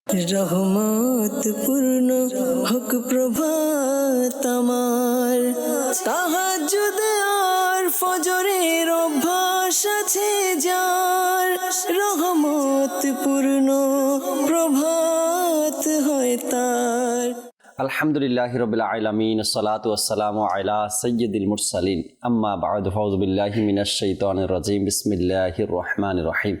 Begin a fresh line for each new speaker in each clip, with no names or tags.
রহমত পূর্ণ হোক প্রভাত আমার, তাহাজ্জুদ আর ফজরের অভ্যাস আছে যার, রহমত পূর্ণ প্রভাত হয় তার।
আলহামদুলিল্লাহি রাব্বিল আলামিন, আসসালাতু ওয়াসসালামু আলা সাইয়্যিদিল মুরসালিন, আম্মা বা'দু, ফাউযু বিল্লাহি মিনাশ শাইতানির রাজীম, বিসমিল্লাহির রহমানির রহিম।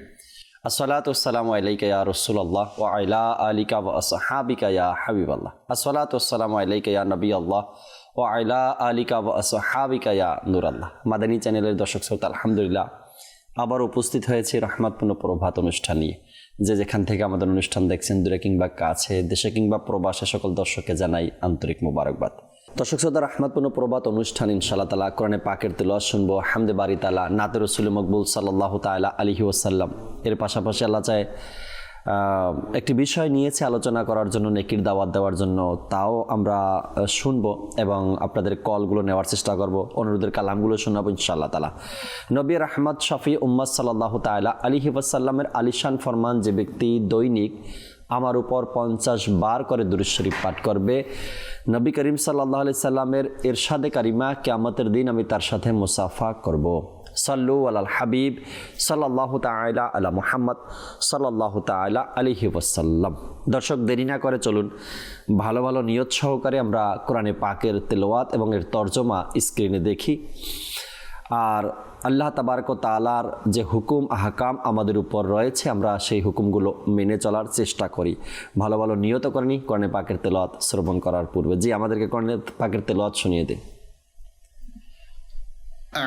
আসসালাতু ওয়াসসালামু আলাইকা ইয়া রাসূলুল্লাহ ওয়া আলা আলিকা ওয়া আসহাবিকা ইয়া হাবিবাল্লাহ। আসসালাতু ওয়াসসালামু আলাইকা ইয়া নবিয়াল্লাহ ওয়া আলা আলিকা ওয়া আসহাবিকা ইয়া নূরাল্লাহ। মাদানী চ্যানেলের দর্শক শ্রোতা, আলহামদুলিল্লাহ আবার উপস্থিত হয়েছে রহমতপূর্ণ প্রভাত অনুষ্ঠান নিয়ে। যে যেখান থেকে আমাদের অনুষ্ঠান দেখছেন, দূরে কিংবা কাছে, দেশে কিংবা প্রবাসে, সকল দর্শককে জানাই আন্তরিক মোবারকবাদ। দর্শক শ্রোতা, রহমতপূর্ণ প্রভাত অনুষ্ঠান ইনশাআল্লাহ তাআলা কোরআনে পাকের তিলাওয়াত শুনবো, হামদে বারি তাআলা, নাতে রাসূল মকবুল সাল্লাল্লাহু তাআলা আলাইহি ওয়াসাল্লাম। এর পাশাপাশি আল্লাহ চায় একটি বিষয় নিয়েছে আলোচনা করার জন্য, নেকির দাওয়াত দেওয়ার জন্য, তাও আমরা শুনবো এবং আপনাদের কলগুলো নেওয়ার চেষ্টা করব, অনুরোধের কালামগুলো শোনাবো ইনশাআল্লাহ তাআলা। নবী রাহমাত শফি উম্মাত সাল্লাল্লাহু তাআলা আলাইহি ওয়াসাল্লামের আলিশান ফরমান, যে ব্যক্তি দৈনিক আমার উপর 50 বার করে দুরূদ শরীফ পাঠ করবে, নবী করিম সাল্লাল্লাহু আলাইহি সাল্লামের ইরশাদে কারিমা, কিয়ামতের দিন আমি তার সাথে মুসাফা করব। সাল্লু আলাল হাবিব সাল্লাল্লাহু তাআলা আলা মুহাম্মদ সাল্লাল্লাহু তাআলা আলাইহি ওয়াসাল্লাম। দর্শক, দেরি না করে চলুন ভালো ভালো নিয়ত সহকারে আমরা কোরআনে পাকের তেলাওয়াত এবং এর তরজমা স্ক্রিনে দেখি। আর আল্লাহ তাবারক ওয়া তাআলার যে হুকুম আহকাম আমাদের উপর রয়েছে, আমরা সেই হুকুমগুলো মেনে চলার চেষ্টা করি। ভালো ভালো নিয়ত করে নিই কোরআনে পাকের তেলাওয়াত শ্রবণ করার পূর্বে। জি, আমাদেরকে কোরআনে পাকের তেলাওয়াত শুনিয়ে দিন।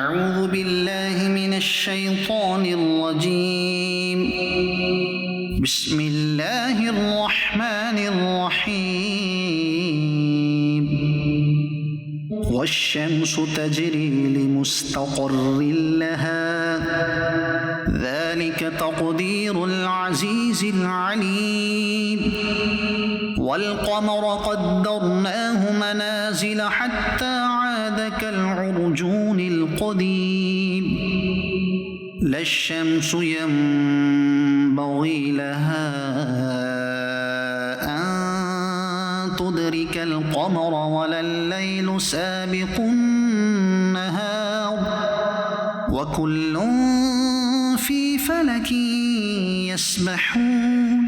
أعوذ بالله من الشيطان الرجيم. بسم الله الرحمن الرحيم. والشمس تجري لمستقر لها ذلك تقدير العزيز العليم. والقمر قدرناه منازل حتى عاد كالعرجون القديم. لا الشمس ينبغي لها أن تدرك القمر ولا الليل سابق النهار وكل في فلك يسبحون.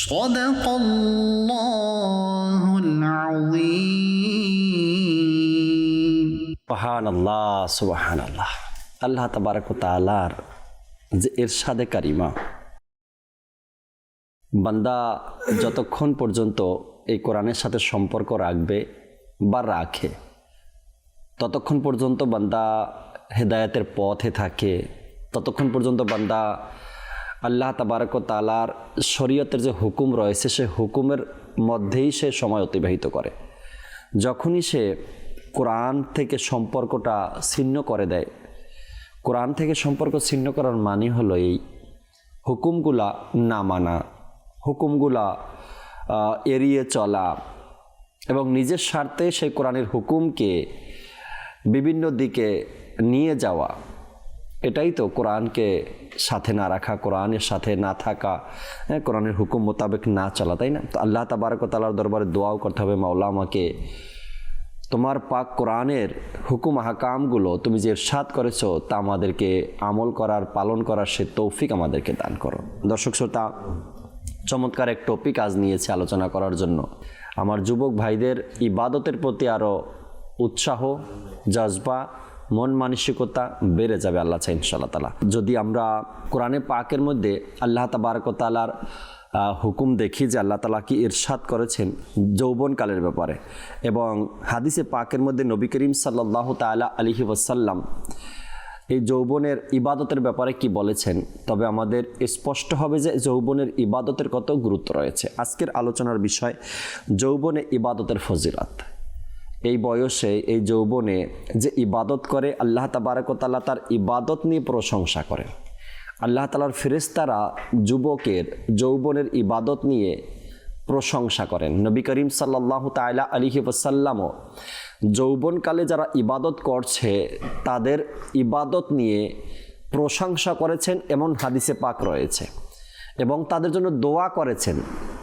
صدق الله العظيم.
সুবহানাল্লাহ, সুবহানাল্লাহ। আল্লাহ তাবারক ওয়া তাআলার যে ইরশাদে কারিমা, বান্দা যতক্ষণ পর্যন্ত এই কোরআনের সাথে সম্পর্ক রাখবে বা রাখে, ততক্ষণ পর্যন্ত বান্দা হেদায়েতের পথে থাকে, ততক্ষণ পর্যন্ত বান্দা আল্লাহ তাবারক ওয়া তাআলার শরীয়তের যে হুকুম রয়েছে, সে হুকুমের মধ্যেই সে সময় অতিবাহিত করে। যখনই সে কোরআন থেকে সম্পর্কটা ছিন্ন করে দেয়, কোরআন থেকে সম্পর্ক ছিন্ন করার মানে হলো এই হুকুমগুলা না মানা, হুকুমগুলা এড়িয়ে চলা এবং নিজের স্বার্থে সেই কোরআনের হুকুমকে বিভিন্ন দিকে নিয়ে যাওয়া। এটাই তো কোরআনকে সাথে না রাখা, কোরআনের সাথে না থাকা, কোরআনের হুকুম মোতাবেক না চলা, তাই না? তো আল্লাহ তাবারক ওয়া তাআলার দরবারে দোয়াও করতে হবে, মাওলা আমাকে তোমার পাক কোরআনের হুকুম আহকামগুলো তুমি যে ইরশাদ করেছো তা আমাদেরকে আমল করার, পালন করার সে তৌফিক আমাদেরকে দান করো। দর্শক শ্রোতা, চমৎকার এক টপিক আজ নিয়েছে আলোচনা করার জন্য। আমার যুবক ভাইদের ইবাদতের প্রতি আরও উৎসাহ, জজবা, মন মানসিকতা বেড়ে যাবে আল্লাহ চাই ইনশাআল্লাহ তাআলা। যদি আমরা কোরআনে পাকের মধ্যে আল্লাহ তাবারক ওয়া তাআলার হুকুম দেখি যে আল্লাহ তাআলা কি ইরশাদ করেছেন যৌবনকালের ব্যাপারে, এবং হাদিসে পাকের মধ্যে নবী করিম সাল্লাল্লাহু তাআলা আলাইহি ওয়াসাল্লাম এই যৌবনের ইবাদতের ব্যাপারে কি বলেছেন, তবে আমাদের স্পষ্ট হবে যে যৌবনের ইবাদতের কত গুরুত্ব রয়েছে। আজকের আলোচনার বিষয় যৌবনে ইবাদতের ফজিলত। এই বয়সে, এই যৌবনে যে ইবাদত করে, আল্লাহ তাবারক ওয়া তাআলা তার ইবাদত নিয়ে প্রশংসা করেন। আল্লাহ তাআলার ফেরেশতারা যুবকের যৌবনের ইবাদত নিয়ে প্রশংসা করেন। নবী করিম সাল্লাল্লাহু তাআলা আলাইহি ওয়াসাল্লামও যৌবনকালে যারা ইবাদত করছে তাদের ইবাদত নিয়ে প্রশংসা করেছেন, এমন হাদিসে পাক রয়েছে। এবং তাদের জন্য দোয়া করেছেন,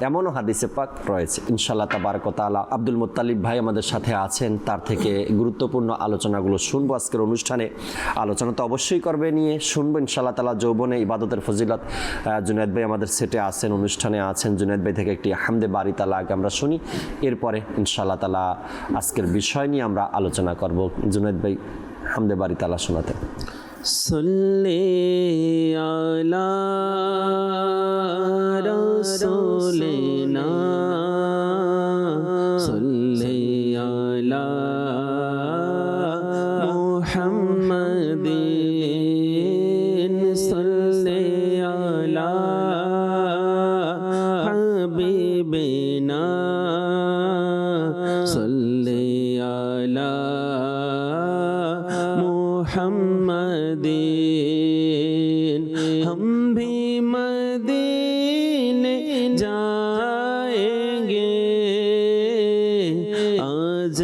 এমনও হাদিসে পাক রয়েছে। ইনশাআল্লাহ তাবারক ওয়া তাআলা আব্দুল মুত্তালিব ভাই আমাদের সাথে আছেন, তার থেকে গুরুত্বপূর্ণ আলোচনাগুলো শুনবো আজকের অনুষ্ঠানে। আলোচনা তো অবশ্যই করবে, নিয়ে শুনবো ইনশাআল্লাহ তাআলা। যৌবনে ইবাদতের ফজিলত, জুনায়েদ ভাই আমাদের সেটে আছেন, অনুষ্ঠানে আছেন। জুনায়েদ ভাই থেকে একটি হামদে বারি তাআলা আগে আমরা শুনি, এরপরে ইনশাআল্লাহ তাআলা আজকের বিষয় নিয়ে আমরা আলোচনা করব। জুনায়েদ ভাই হামদে বারি তাআলা শোনাতে।
सल्ले अला रसूलिना सल्ले अला मुहम्मदिन सल्ले अला हबीबिना सल्ले अला मुहम्मदिन। हम भी मदीने जाएंगे आज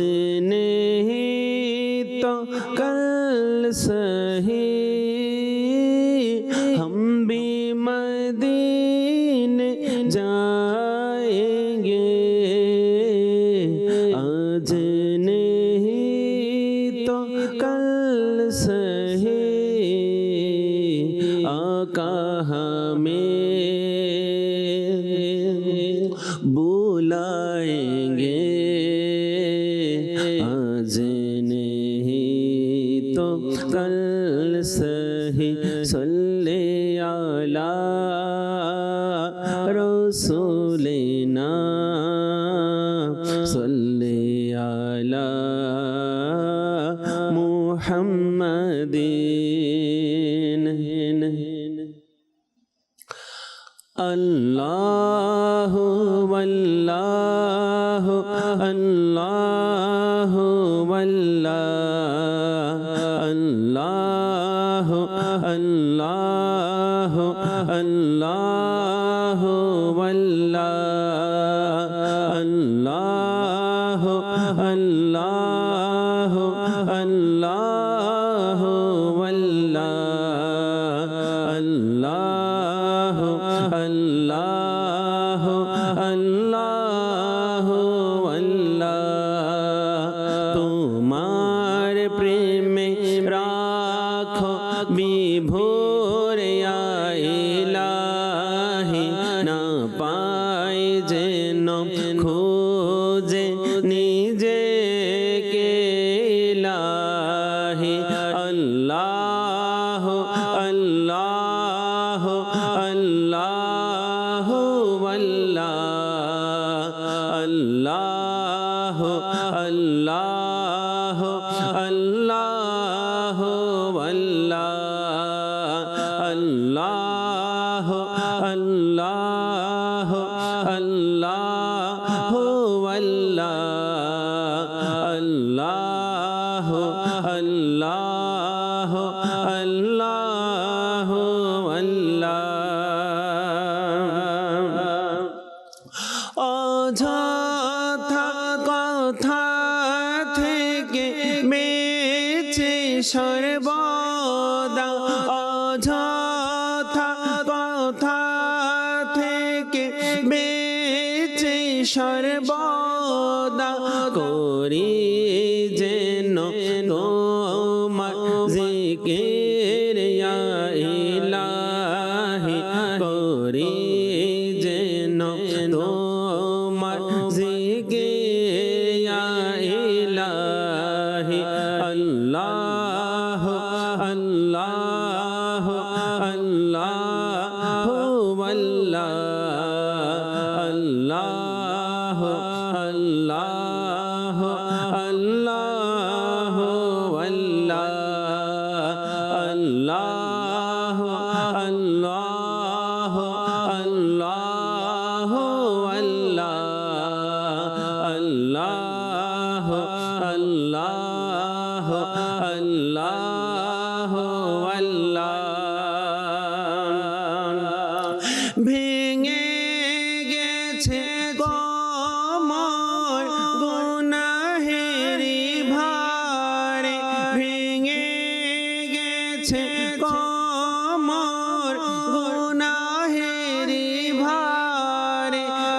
नहीं तो कल सही, हम भी मदीने जाएंगे आज नहीं तो कल सही। आका हमें बुलाएंगे आज नहीं तो कल सही। सल्ले अला रसूलिना सल्ले अला मुहम्मदिन। अल्लाहु वल्लाहु अल्लाहु वल्लाह अल्लाहु अल्लाहु अल्लाहु वल्लाह अल्लाहु अल्लाहु अल्लाहु वल्लाह अल्लाहु अल्लाहु अल्लाहु वल्लाह। तुम्हार प्रेम राखो विभोर या इलाही, ना पाए जेन खोजे निजे के इलाही। अल्लाह अल्लाह अल्लाह वल्लाह अल्लाह अल्लाह अल्लाह वल्लाह अल्लाह अल्लाह अल्लाह वल्लाह अल्लाह अल्लाह अल्लाह वल्लाह। অযথা কথা থেকে বেঁচে সর্বদা, অযথা কথা থেকে বেঁচে সর্বদা করি যেন তোমার জিকির ইয়া ইলাহি, করি যেন তোমার জিকির ইয়া ইলাহি। আল্লাহ আল্লাহ আল্লাহ ওয়াল্লাহ আল্লাহ আল্লাহ আল্লাহ ওয়াল্লাহ আল্লাহ আল্লাহ আল্লাহ ওয়াল্লাহ আল্লাহ আল্লাহ আল্লাহ ওয়াল্লাহ। ভেঙে গেছে কমর গুনাহেরি ভারে, ভেঙে গেছে কমর গুনাহেরি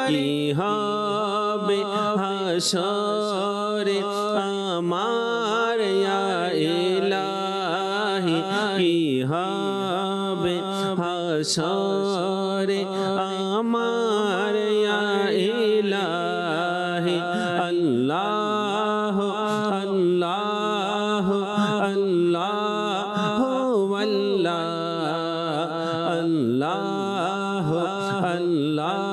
কি হবে হাসরে আমার ইয়া ইলাহি কি হবে হাসরে আমার ইয়া ইলাহি আল্লাহ আল্লাহ আল্লাহ আল্লাহ আল্লাহ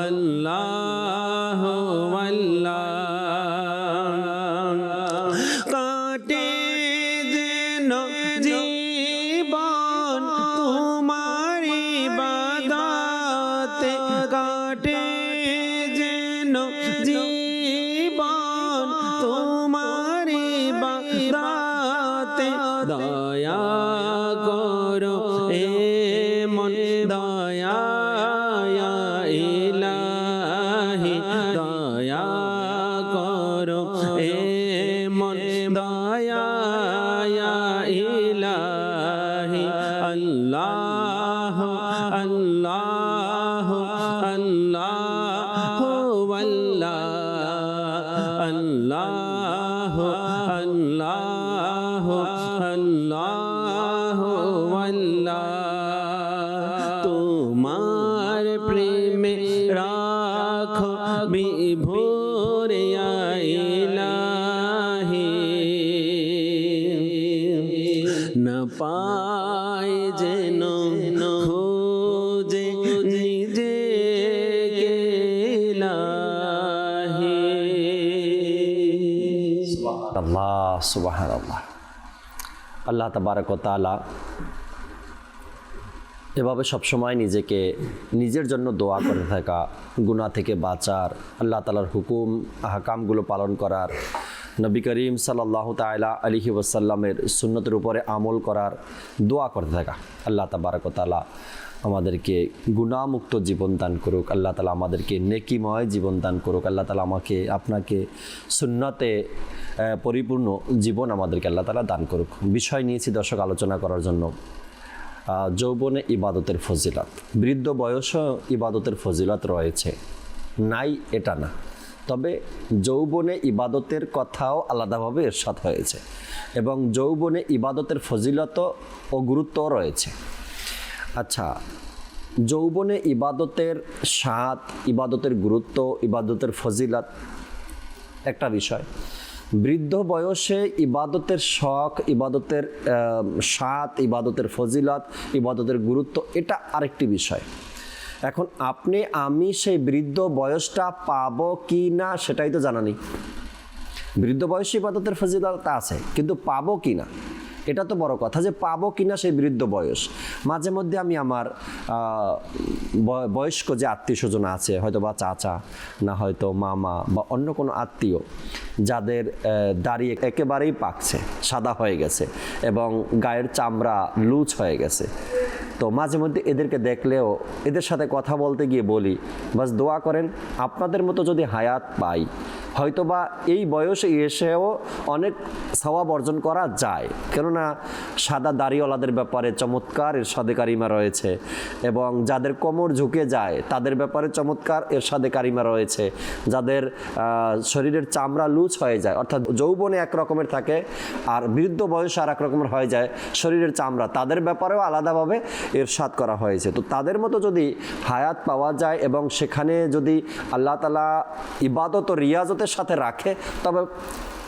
আল্লাহ আল্লাহ কাটে যেন জীবন তোমার ইবাদতে কাটে যেন জীবন তোমার ইবাদতে দয়া করো এ মন দয়া ইলাহি দয়া করো এ মন দয়া ইলাহি আল্লাহ আল্লাহ আল্লাহ আল্লাহ আল্লাহ আল্লাহ আল্লাহ তোমার প্রেমে রাখো বিভোর ইলাহি না পাই যেন খোঁজে নিজে ইলাহি
আল্লাহ সুবহানাল্লাহ। আল্লাহ তাবারক ওয়া তাআলা এভাবে সবসময় নিজেকে নিজের জন্য দোয়া করে থাকা, গুনাহ থেকে বাঁচার, আল্লাহ তাআলার হুকুম আহকামগুলো পালন করার, নবী করিম সাল্লাল্লাহু তাআলা আলাইহি ওয়াসাল্লামের সুন্নতের উপরে আমল করার দোয়া করতে থাকা। আল্লাহ তাবারক ওয়া তাআলা আমাদেরকে গুনাহমুক্ত জীবন দান করুক, আল্লাহ তাআলা আমাদেরকে নেকিময় জীবন দান করুক, আল্লাহ তাআলা আমাকে আপনাকে সুন্নতে পরিপূর্ণ জীবন আমাদেরকে আল্লাহ তাআলা দান করুক। বিষয় নিয়েছি দর্শক আলোচনা করার জন্য যৌবনে ইবাদতের ফজিলত। বৃদ্ধ বয়সে ইবাদতের ফজিলত রয়েছে, নাই এটা না, তবে যৌবনে ইবাদতের কথাও আলাদাভাবে ইরশাদ হয়েছে এবং যৌবনে ইবাদতের ফজিলত ও গুরুত্বও রয়েছে। আচ্ছা, যৌবনে ইবাদতের স্বাদ, ইবাদতের গুরুত্ব, ইবাদতের ফজিলত একটা বিষয়। বৃদ্ধ বয়সে ইবাদতের শখ, ইবাদতের স্বাদ, ইবাদতের ফজিলত, ইবাদতের গুরুত্ব এটা আরেকটি বিষয়। এখন আপনি আমি সেই বৃদ্ধ বয়সটা পাবো কি না সেটাই তো জানা নেই। বৃদ্ধ বয়সে ইবাদতের ফজিলত আছে, কিন্তু পাবো কি না এটা তো বড় কথা, যে পাবো কিনা সেই বৃদ্ধ বয়স। মাঝে মধ্যে আমি আমার বয়স্ক যে আত্মীয় স্বজন আছে, হয়তো বা চাচা, না হয়তো মামা বা অন্য কোনো আত্মীয়, যাদের দাড়ি একেবারেই পাকছে, সাদা হয়ে গেছে এবং গায়ের চামড়া লুজ হয়ে গেছে, তো মাঝে মধ্যে এদেরকে দেখলেও এদের সাথে কথা বলতে গিয়ে বলি, বাস দোয়া করেন আপনাদের মতো যদি হায়াত পাই, হয়তোবা এই বয়সে এসেও অনেক সওয়াব অর্জন করা যায়। কেননা সাদা দাড়িওয়ালাদের ব্যাপারে চমৎকার ইরশাদে কারিমা রয়েছে এবং যাদের কোমর ঝুঁকে যায় তাদের ব্যাপারে চমৎকার ইরশাদে কারিমা রয়েছে। যাদের শরীরের চামড়া লুজ হয়ে যায়, অর্থাৎ যৌবনে এক রকমের থাকে আর বৃদ্ধ বয়সে আর এক রকমের হয়ে যায় শরীরের চামড়া, তাদের ব্যাপারেও আলাদাভাবে ইরশাদ করা হয়েছে। তো তাদের মতো যদি হায়াত পাওয়া যায় এবং সেখানে যদি আল্লাহ তাআলা ইবাদত ও রিয়াজতের সাথে রাখে, তবে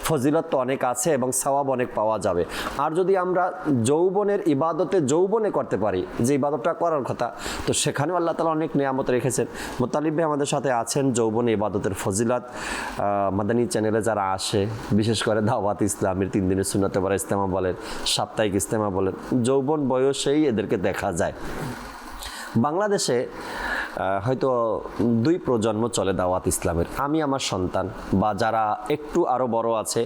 ফজিলত তো অনেক আছে এবং সওয়াব অনেক পাওয়া যাবে। আর যদি আমরা যৌবনের ইবাদতে যৌবনে করতে পারি, যে ইবাদতটা করার কথা, তো সেখানেও আল্লাহ তাআলা অনেক নিয়ামত রেখেছেন। মোতালিব ভাই আমাদের সাথে আছেন। যৌবনে ইবাদতের ফজিলত মাদানী চ্যানেলে যারা আসে, বিশেষ করে দাওয়াত ইসলামের 3 দিনের সুন্নাতে বারা ইজতেমা বলেন, সাপ্তাহিক ইজতেমা বলেন, যৌবন বয়সেই এদেরকে দেখা যায়। বাংলাদেশে হয়তো 2 প্রজন্ম চলে দাওয়াত ইসলামের। আমি আমার সন্তান বা যারা একটু আরও বড় আছে,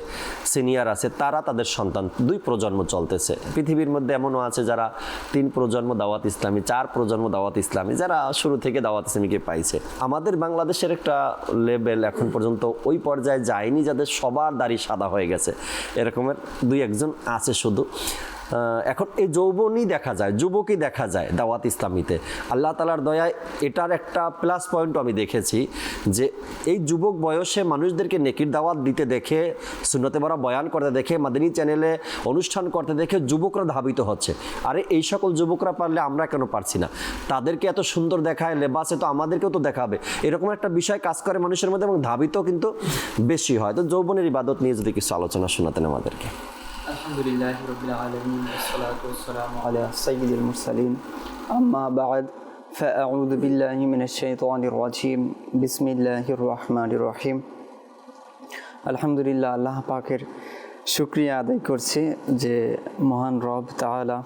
সিনিয়র আছে, তারা তাদের সন্তান, 2 প্রজন্ম চলতেছে। পৃথিবীর মধ্যে এমনও আছে যারা 3 প্রজন্ম দাওয়াত ইসলামী, 4 প্রজন্ম দাওয়াত ইসলামী, যারা শুরু থেকে দাওয়াত ইসলামীকে পাইছে। আমাদের বাংলাদেশের একটা লেভেল এখন পর্যন্ত ওই পর্যায়ে যায়নি যাদের সবার দাড়ি সাদা হয়ে গেছে, এরকমের 2-1 জন আছে শুধু। এখন এই যৌবনই দেখা যায়, যুবকই দেখা যায় দাওয়াত ইসলামীতে। আল্লাহ তাআলার দয়ায় এটার একটা প্লাস পয়েন্টও আমি দেখেছি যে এই যুবক বয়সে মানুষদেরকে নেকির দাওয়াত দিতে দেখে, সুন্নতে বরা বয়ান করতে দেখে, মাদানী চ্যানেলে অনুষ্ঠান করতে দেখে যুবকরা ধাবিত হচ্ছে। আরে এই সকল যুবকরা পারলে আমরা কেন পারছি না? তাদেরকে এত সুন্দর দেখায় লেবাসে, তো আমাদেরকেও তো দেখাবে, এরকম একটা বিষয় কাজ করে মানুষের মধ্যে এবং ধাবিত কিন্তু বেশি হয়। তো যৌবনের ইবাদত নিয়ে যদি কিছু আলোচনা শোনাতেন আমাদেরকে।
আলহামদুলিল্লাহি রাব্বিল আলামিন ওয়াসসালাতু ওয়াসসালামু আলা সাইয়্যিদিল মুরসালিন আম্মা বা'দ ফাআউযু বিল্লাহি মিনাশ শাইতানির রাজিম বিসমিল্লাহির রহমানির রহিম। আলহামদুলিল্লাহ, আল্লাহ পাকের শুকরিয়া আদায় করছি যে মহান রব তাআলা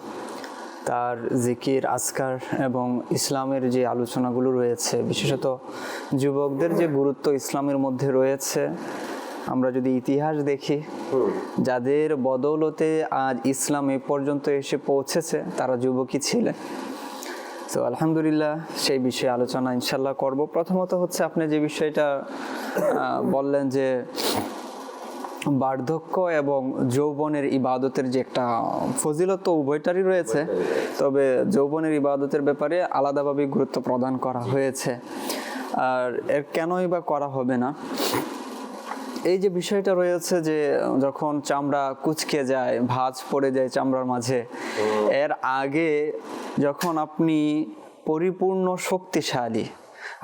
তার জিকির, আজকার এবং ইসলামের যে আলোচনাগুলো রয়েছে, বিশেষত যুবকদের যে গুরুত্ব ইসলামের মধ্যে রয়েছে, আমরা যদি ইতিহাস দেখি, যাদের বদৌলতে আজ ইসলাম এ পর্যন্ত এসে পৌঁছেছে তারা যুবকই ছিলেন। তো আলহামদুলিল্লাহ সেই বিষয়ে আলোচনা ইনশাল্লাহ করব। প্রথমত হচ্ছে আপনি যে বিষয়টা বললেন যে বার্ধক্য এবং যৌবনের ইবাদতের যে একটা ফজিলত তো উভয়টারই রয়েছে, তবে যৌবনের ইবাদতের ব্যাপারে আলাদাভাবে গুরুত্ব প্রদান করা হয়েছে। আর এর কেনই বা করা হবে না, এই যে বিষয়টা রয়েছে যে যখন চামড়া কুঁচকে যায়, ভাঁজ পড়ে যায় চামড়ার মাঝে, এর আগে যখন আপনি পরিপূর্ণ শক্তিশালী,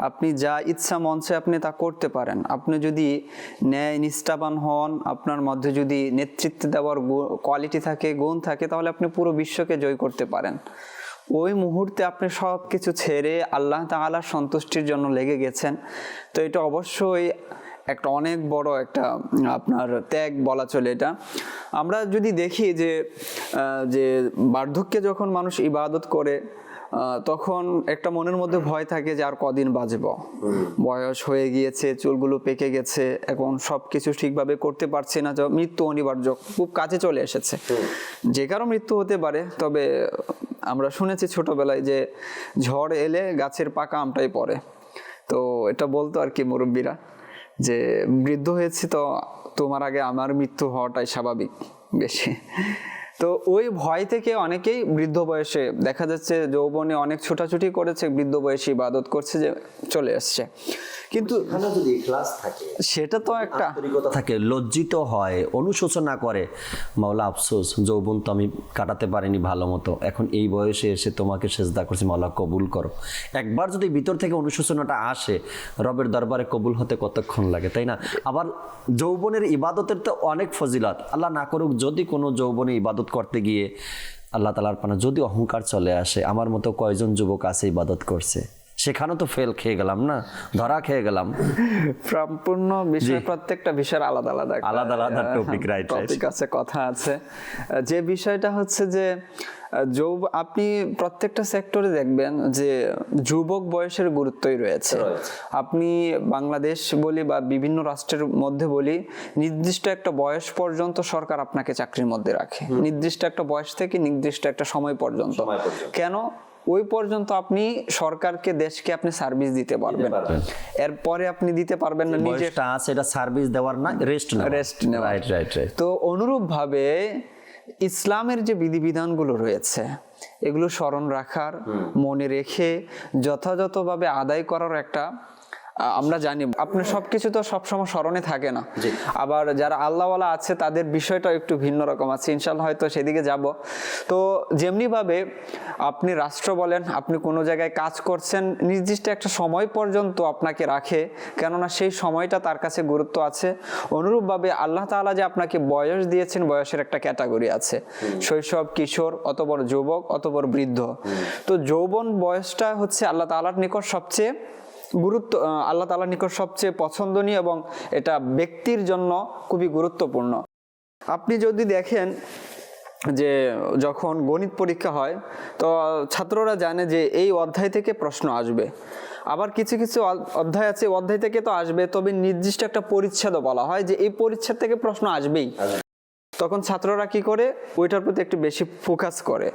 আপনি যা ইচ্ছা মঞ্চে আপনি তা করতে পারেন, আপনি যদি ন্যায় নিষ্ঠাবান হন, আপনার মধ্যে যদি নেতৃত্ব দেওয়ার কোয়ালিটি থাকে, গুণ থাকে, তাহলে আপনি পুরো বিশ্বকে জয় করতে পারেন। ওই মুহূর্তে আপনি সব কিছু ছেড়ে আল্লাহ তাআলার সন্তুষ্টির জন্য লেগে গেছেন। তো এটা অবশ্যই একটা অনেক বড় একটা আপনার ত্যাগ বলা চলে। এটা আমরা যদি দেখি যে বার্ধক্যে যখন মানুষ ইবাদত করে, তখন একটা মনের মধ্যে ভয় থাকে যে আর কদিন বাঁচব, বয়স হয়ে গিয়েছে, চুলগুলো পেকে গেছে, এখন সবকিছু ঠিকভাবে করতে পারছি না, মৃত্যু অনিবার্য, খুব কাছে চলে এসেছে। যে কারো মৃত্যু হতে পারে, তবে আমরা শুনেছি ছোটবেলায় যে ঝড় এলে গাছের পাকা আমটাই পড়ে। তো এটা বলতো আর কি মুরব্বীরা, যে বৃদ্ধ হয়েছি তো তোমার আগে আমার মৃত্যু হওয়াটাই স্বাভাবিক বেশি। তো ওই ভয় থেকে অনেকেই বৃদ্ধ বয়সে দেখা যাচ্ছে, যৌবনে অনেক ছোটাছুটি করেছে, বৃদ্ধ বয়সে ইবাদত করছে, যে চলে আসছে। কিন্তু
যদি ইখলাস থাকে,
সেটা তো একটা
আন্তরিকতা থাকে, লজ্জিত হয়, অনুশোচনা করে, মাওলা আফসোস যৌবন তো আমি কাটাতে পারিনি ভালো মতো, এখন এই বয়সে এসে তোমাকে সেজদা করছি, মাওলা কবুল করো। একবার যদি ভিতর থেকে অনুশোচনাটা আসে, রবের দরবারে কবুল হতে কতক্ষণ লাগে, তাই না? আবার যৌবনের ইবাদতের তো অনেক ফজিলত। আল্লাহ না করুক যদি কোনো যৌবনে ইবাদত করতে গিয়ে আল্লাহ তাআলার পানা যদি অহংকার চলে আসে, আমার মতো কয়জন যুবক আছে ইবাদত করছে, সেখানে তো ফেল খেয়ে গেলাম না, ধরা খেয়ে গেলাম।
সম্পূর্ণ বিষয়, প্রত্যেকটা বিষয়ের আলাদা আলাদা
টপিক, রাইট
টপিক আছে, কথা আছে। যে বিষয়টা হচ্ছে যে আপনি প্রত্যেকটা সেক্টরে দেখবেন যে যুবক বয়সের গুরুত্বই রয়েছে। আপনি বাংলাদেশ বলি বা বিভিন্ন রাষ্ট্রের মধ্যে বলি, নির্দিষ্ট একটা বয়স পর্যন্ত সরকার আপনাকে চাকরির মধ্যে রাখে, নির্দিষ্ট একটা বয়স থেকে নির্দিষ্ট একটা সময় পর্যন্ত। কেন? ওই পর্যন্ত আপনি সরকারকে, দেশকে আপনি সার্ভিস দিতে পারবেন, এরপরে আপনি দিতে পারবেন না।
নিজেরটা আছে, এটা সার্ভিস দেওয়ার না, রেস্ট নেওয়া। রাইট।
তো অনুরূপ ভাবে ইসলামের যে বিধিবিধানগুলো রয়েছে, এগুলো স্মরণ রাখার, মনে রেখে যথাযথভাবে আদায় করার একটা, আমরা জানি আপনার সবকিছু তো সবসময় স্মরণে থাকে না, আবার যারা আল্লাহওয়ালা আছে তাদের বিষয়টা একটু ভিন্ন রকম আছে, ইনশাল্লাহ হয়তো সেদিকে যাব। তো যেমনি ভাবে আপনি রাষ্ট্র বলেন, আপনি কোনো জায়গায় কাজ করছেন, নির্দিষ্ট একটা সময় পর্যন্ত আপনাকে রাখে, কেননা সেই সময়টা তার কাছে গুরুত্ব আছে। অনুরূপভাবে আল্লাহ তাআলা যে আপনাকে বয়স দিয়েছেন, বয়সের একটা ক্যাটাগরি আছে, শৈশব, কিশোর, অতঃপর যুবক, অতঃপর বৃদ্ধ। তো যৌবন বয়সটা হচ্ছে আল্লাহ তাআলার নিকট সবচেয়ে গুরুত্ব, আল্লাহ তাআলার নিকট সবচেয়ে পছন্দনীয়, এবং এটা ব্যক্তির জন্য খুবই গুরুত্বপূর্ণ। আপনি যদি দেখেন যে যখন গণিত পরীক্ষা হয়, তো ছাত্ররা জানে যে এই অধ্যায় থেকে প্রশ্ন আসবে, আবার কিছু কিছু অধ্যায় আছে অধ্যায় থেকে তো আসবে, তবে নির্দিষ্ট একটা পরিচ্ছেদও বলা হয় যে এই পরিচ্ছেদ থেকে প্রশ্ন আসবেই। তখন ছাত্ররা কি করে, ওইটার প্রতি একটু বেশি ফোকাস করে।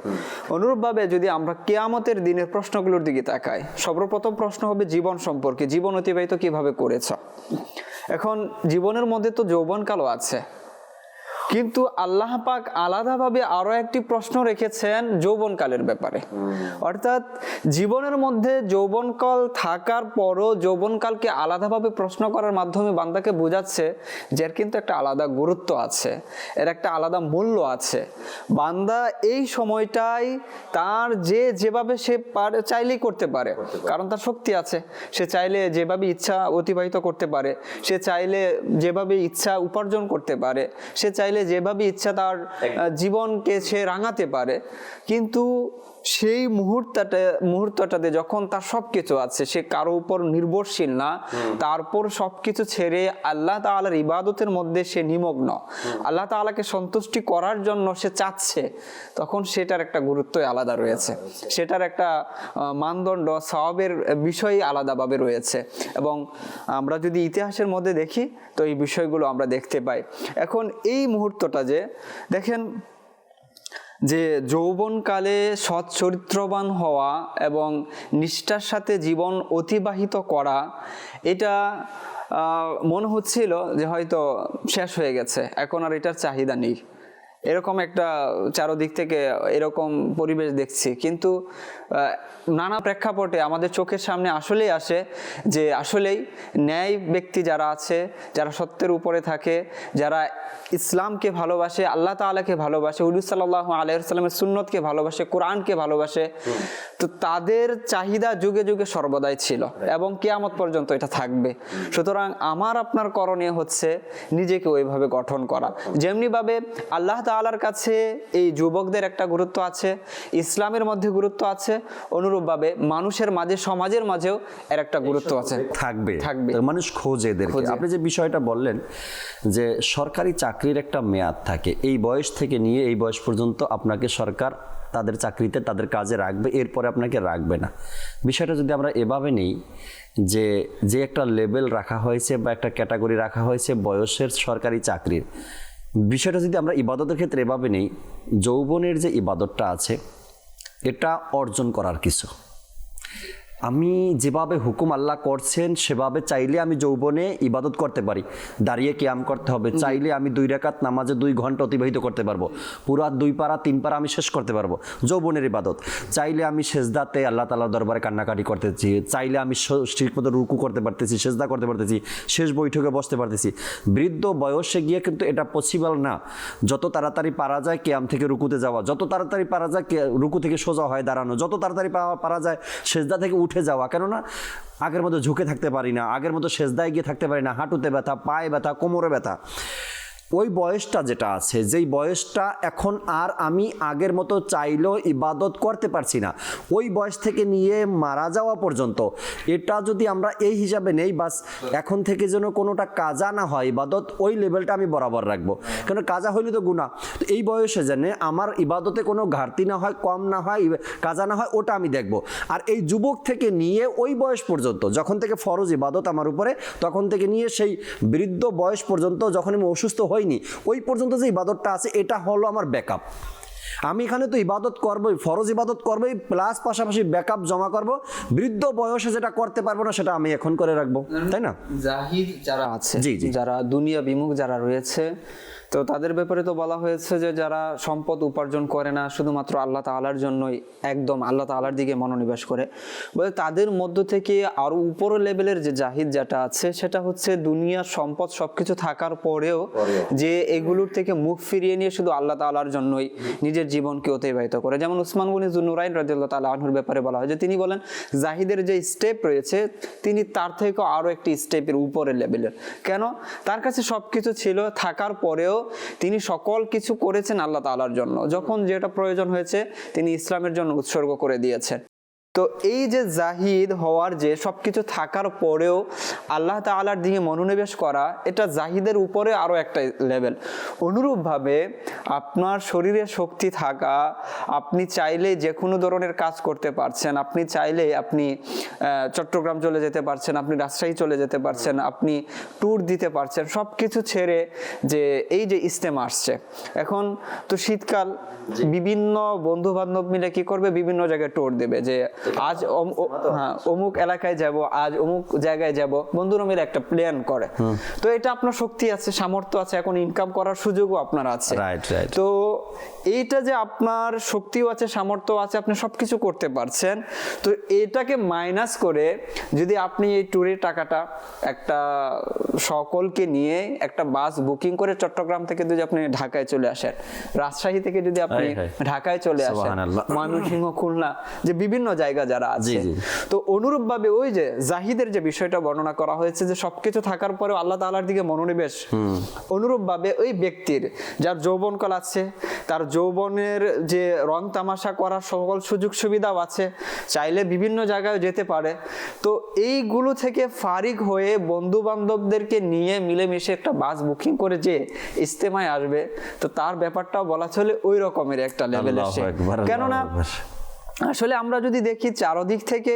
অনুরূপভাবে যদি আমরা কিয়ামতের দিনের প্রশ্নগুলোর দিকে তাকাই, সর্বপ্রথম প্রশ্ন হবে জীবন সম্পর্কে, জীবন অতিবাহিত কিভাবে করেছ। এখন জীবনের মধ্যে তো যৌবনকালও আছে, কিন্তু আল্লাহ পাক আলাদাভাবে আরো একটি প্রশ্ন রেখেছেন যৌবনকালের ব্যাপারে। অর্থাৎ জীবনের মধ্যে যৌবনকাল থাকার পরও যৌবনকালকে আলাদাভাবে প্রশ্ন করার মাধ্যমে বান্দাকে বোঝাচ্ছে যে এর কিন্তু একটা আলাদা গুরুত্ব আছে, এর একটা আলাদা মূল্য আছে। বান্দা এই সময়টাই তার যেভাবে সে চাইলেই করতে পারে, কারণ তার শক্তি আছে। সে চাইলে যেভাবে ইচ্ছা অতিবাহিত করতে পারে, সে চাইলে যেভাবে ইচ্ছা উপার্জন করতে পারে, সে চাইলে যেভাবে ইচ্ছা তার জীবনকে সে রাঙাতে পারে। কিন্তু সেই মুহূর্তটাতে যখন তার সবকিছু আছে, সে কারো উপর নির্ভরশীল না, তারপর সবকিছু ছেড়ে আল্লাহ তাআলার ইবাদতের মধ্যে সে নিমগ্ন, আল্লাহ তাআলাকে সন্তুষ্টি করার জন্য সে চাচ্ছে, তখন সেটার একটা গুরুত্বই আলাদা রয়েছে, সেটার একটা মানদণ্ড সওয়াবের বিষয়ই আলাদাভাবে রয়েছে। এবং আমরা যদি ইতিহাসের মধ্যে দেখি তো এই বিষয়গুলো আমরা দেখতে পাই। এখন এই মুহূর্তটা যে দেখেন যে যৌবনকালে সৎ চরিত্রবান হওয়া এবং নিষ্ঠার সাথে জীবন অতিবাহিত করা, এটা মনে হচ্ছিল যে হয়তো শেষ হয়ে গেছে, এখন আর এটার চাহিদা নেই, এরকম একটা চারদিক থেকে এরকম পরিবেশ দেখছি। কিন্তু নানা প্রেক্ষাপটে আমাদের চোখের সামনে আসলেই আসে যে আসলেই ন্যায় ব্যক্তি যারা আছে, যারা সত্যের উপরে থাকে, যারা ইসলামকে ভালোবাসে, আল্লাহ তাআলাকে ভালোবাসে, হুজুর সাল্লাল্লাহু আলাইহি ওয়াসাল্লামের সুন্নতকে ভালোবাসে, কোরআনকে ভালোবাসে, তো তাদের চাহিদা যুগে যুগে সর্বদাই ছিল এবং কিয়ামত পর্যন্ত এটা থাকবে। সুতরাং আমার আপনার করণীয় হচ্ছে নিজেকে ওইভাবে গঠন করা। যেমনিভাবে আল্লাহ তাআলার কাছে এই যুবকদের একটা গুরুত্ব আছে, ইসলামের মধ্যে গুরুত্ব আছে, অনুরূপভাবে মানুষের মাঝে, সমাজের মাঝেও এর একটা গুরুত্ব আছে, থাকবে।
মানুষ খোঁজে এদেরকে। আপনি যে বিষয়টা বললেন যে সরকারি চাকরির একটা মেয়াদ থাকে, এই বয়স থেকে নিয়ে এই বয়স পর্যন্ত আপনাকে সরকার তাদের চাকরিতে তাদের কাজে রাখবে, এরপরে আপনাকে রাখবে না। বিষয়টা যদি আমরা এভাবে নেই যে একটা লেভেল রাখা হয়েছে বা একটা ক্যাটাগরি রাখা হয়েছে বয়সের সরকারি চাকরির, বিষয়টা যদি আমরা ইবাদতের ক্ষেত্রে এভাবে নেই, যৌবনের যে ইবাদতটা আছে এটা অর্জন করার কিছু। আমি যেভাবে হুকুম আল্লাহ করছেন সেভাবে চাইলে আমি যৌবনে ইবাদত করতে পারি, দাঁড়িয়ে কিয়াম করতে হবে, চাইলে আমি 2 রাকাত নামাজে 2 ঘন্টা অতিবাহিত করতে পারবো, পুরা 2 পারা 3 পারা আমি শেষ করতে পারবো, যৌবনের ইবাদত। চাইলে আমি সেজদাতে আল্লাহ তাআলার দরবারে কান্নাকাটি করতেছি, চাইলে আমি ঠিকমতো রুকু করতে পারতেছি, সেজদা করতে পারতেছি, শেষ বৈঠকে বসতে পারতেছি। বৃদ্ধ বয়সে গিয়ে কিন্তু এটা পসিবল না। যত তাড়াতাড়ি পারা যায় কিয়াম থেকে রুকুতে যাওয়া, যত তাড়াতাড়ি পারা যায় রুকু থেকে সোজা হয় দাঁড়ানো, যত তাড়াতাড়ি পারা যায় সেজদা থেকে উঠে যাওয়া। কেননা আগের মতো ঝুঁকে থাকতে পারি না, আগের মতো সেজদায় গিয়ে থাকতে পারি না, হাঁটুতে ব্যথা, পায়ে ব্যথা, কোমরে ব্যথা। ওই বয়সটা যেটা আছে, যেই বয়সটা এখন আর আমি আগের মতো চাইলেও ইবাদত করতে পারছি না, ওই বয়স থেকে নিয়ে মারা যাওয়া পর্যন্ত এটা যদি আমরা এই হিসাবে নেই, বাস এখন থেকে যেন কোনোটা কাজা না হয় ইবাদত, ওই লেভেলটা আমি বরাবর রাখবো। কেন কাজা হইলে তো গুনাহ। তো এই বয়সে যেন আমার ইবাদতে কোনো ঘাটতি না হয়, কম না হয়, কাজা না হয়, ওটা আমি দেখব। আর এই যুবক থেকে নিয়ে ওই বয়স পর্যন্ত, যখন থেকে ফরজ ইবাদত আমার উপরে, তখন থেকে নিয়ে সেই বৃদ্ধ বয়স পর্যন্ত, যখন আমি অসুস্থ হইনি, ওই পর্যন্ত যে ইবাদতটা আছে এটা হলো আমার ব্যাকআপ। আমি এখানে তো ইবাদত করবোই, ফরজ ইবাদত করবোই, প্লাস পাশাপাশি ব্যাকআপ জমা করব। বৃদ্ধ বয়সে যেটা করতে পারবো না সেটা আমি এখন করে রাখবো, তাই না?
জাহিদ যারা আছে, যারা দুনিয়া বিমুখ যারা রয়েছে, তো তাদের ব্যাপারে তো বলা হয়েছে যে যারা সম্পদ উপার্জন করে না, শুধুমাত্র আল্লাহ তাআলার জন্যই একদম আল্লাহ তাআলার দিকে মনোনিবেশ করে, বলে তাদের মধ্য থেকে আরো উপর লেভেলের যে জাহিদ যেটা আছে সেটা হচ্ছে দুনিয়ার সম্পদ সবকিছু থাকার পরেও যে এগুলোর থেকে মুখ ফিরিয়ে নিয়ে শুধু আল্লাহ তাআলার জন্যই নিজের জীবনকে অতিবাহিত করে। যেমন উসমান গনি যুন্নুরাইন রাদিয়াল্লাহু তাআলা আনহুর ব্যাপারে বলা হয় যে তিনি বলেন জাহিদের যে স্টেপ রয়েছে তিনি তার থেকেও আরো একটি স্টেপের উপরের লেভেলের। কেন? তার কাছে সবকিছু ছিল, থাকার পরেও তিনি সকল কিছু করেছেন আল্লাহ তাআলার জন্য, যখন যেটা প্রয়োজন হয়েছে তিনি ইসলামের জন্য উৎসর্গ করে দিয়েছেন। তো এই যে জাহিদ হওয়ার, যে সবকিছু থাকার পরেও আল্লাহ তাআলার দিকে মনোনিবেশ করা, এটা জাহিদের উপরে আরো একটা লেভেল। অনুরূপভাবে আপনার শরীরে শক্তি থাকা, আপনি চাইলে যে কোনো ধরনের কাজ করতে পারছেন, আপনি চাইলে আপনি চট্টগ্রাম চলে যেতে পারছেন, আপনি রাজশাহী চলে যেতে পারছেন, আপনি ট্যুর দিতে পারছেন, সবকিছু ছেড়ে যে এই যে ইজতেমা আসছে, এখন তো শীতকাল, বিভিন্ন বন্ধু বান্ধব মিলে কি করবে, বিভিন্ন জায়গায় ট্যুর দেবে, যে আজ হ্যাঁ অমুক এলাকায় যাব, আজ অমুক জায়গায় যাব, বন্ধুরা মিলে একটা প্ল্যান করে। তো এটা আপনার শক্তি আছে, সামর্থ্য আছে, এখন ইনকাম করার সুযোগও আপনার আছে।
Right right.
তো এইটা যে আপনার শক্তিও আছে, সামর্থ্য আছে, আপনি সবকিছু করতে পারছেন, তো এটাকে মাইনাস করে যদি আপনি এই ট্যুরের টাকাটা একটা সকলকে নিয়ে একটা বাস বুকিং করে চট্টগ্রাম থেকে যদি আপনি ঢাকায় চলে আসেন, রাজশাহী থেকে যদি আপনি ঢাকায় চলে আসেন,
সুবহানাল্লাহ।
ময়মনসিংহ, খুলনা, যে বিভিন্ন জায়গা যারা আছে,
জি।
তো অনুরূপ ভাবে ওই যে জাহিদের যে বিষয়টা বর্ণনা করা হয়েছে যে সবকিছু থাকার পরেও আল্লাহ তাআলার দিকে মনোনিবেশ, অনুরূপ ভাবে ওই ব্যক্তির যার যৌবনকাল আছে, তার যৌবনের যে রং তামাশা করার সকল সুযোগ সুবিধাও আছে, চাইলে বিভিন্ন জায়গায় যেতে পারে, তো এইগুলো থেকে ফারিগ হয়ে বন্ধু বান্ধবদেরকে নিয়ে মিলেমিশে একটা বাস বুকিং করে যে ইজতেমায় আসবে, তো তার ব্যাপারটাও বলা চলে ওই রকমের একটা লেভেলের।
আল্লাহু আকবার,
কেননা
আল্লাহু আকবার।
আসলে আমরা যদি দেখি চারদিক থেকে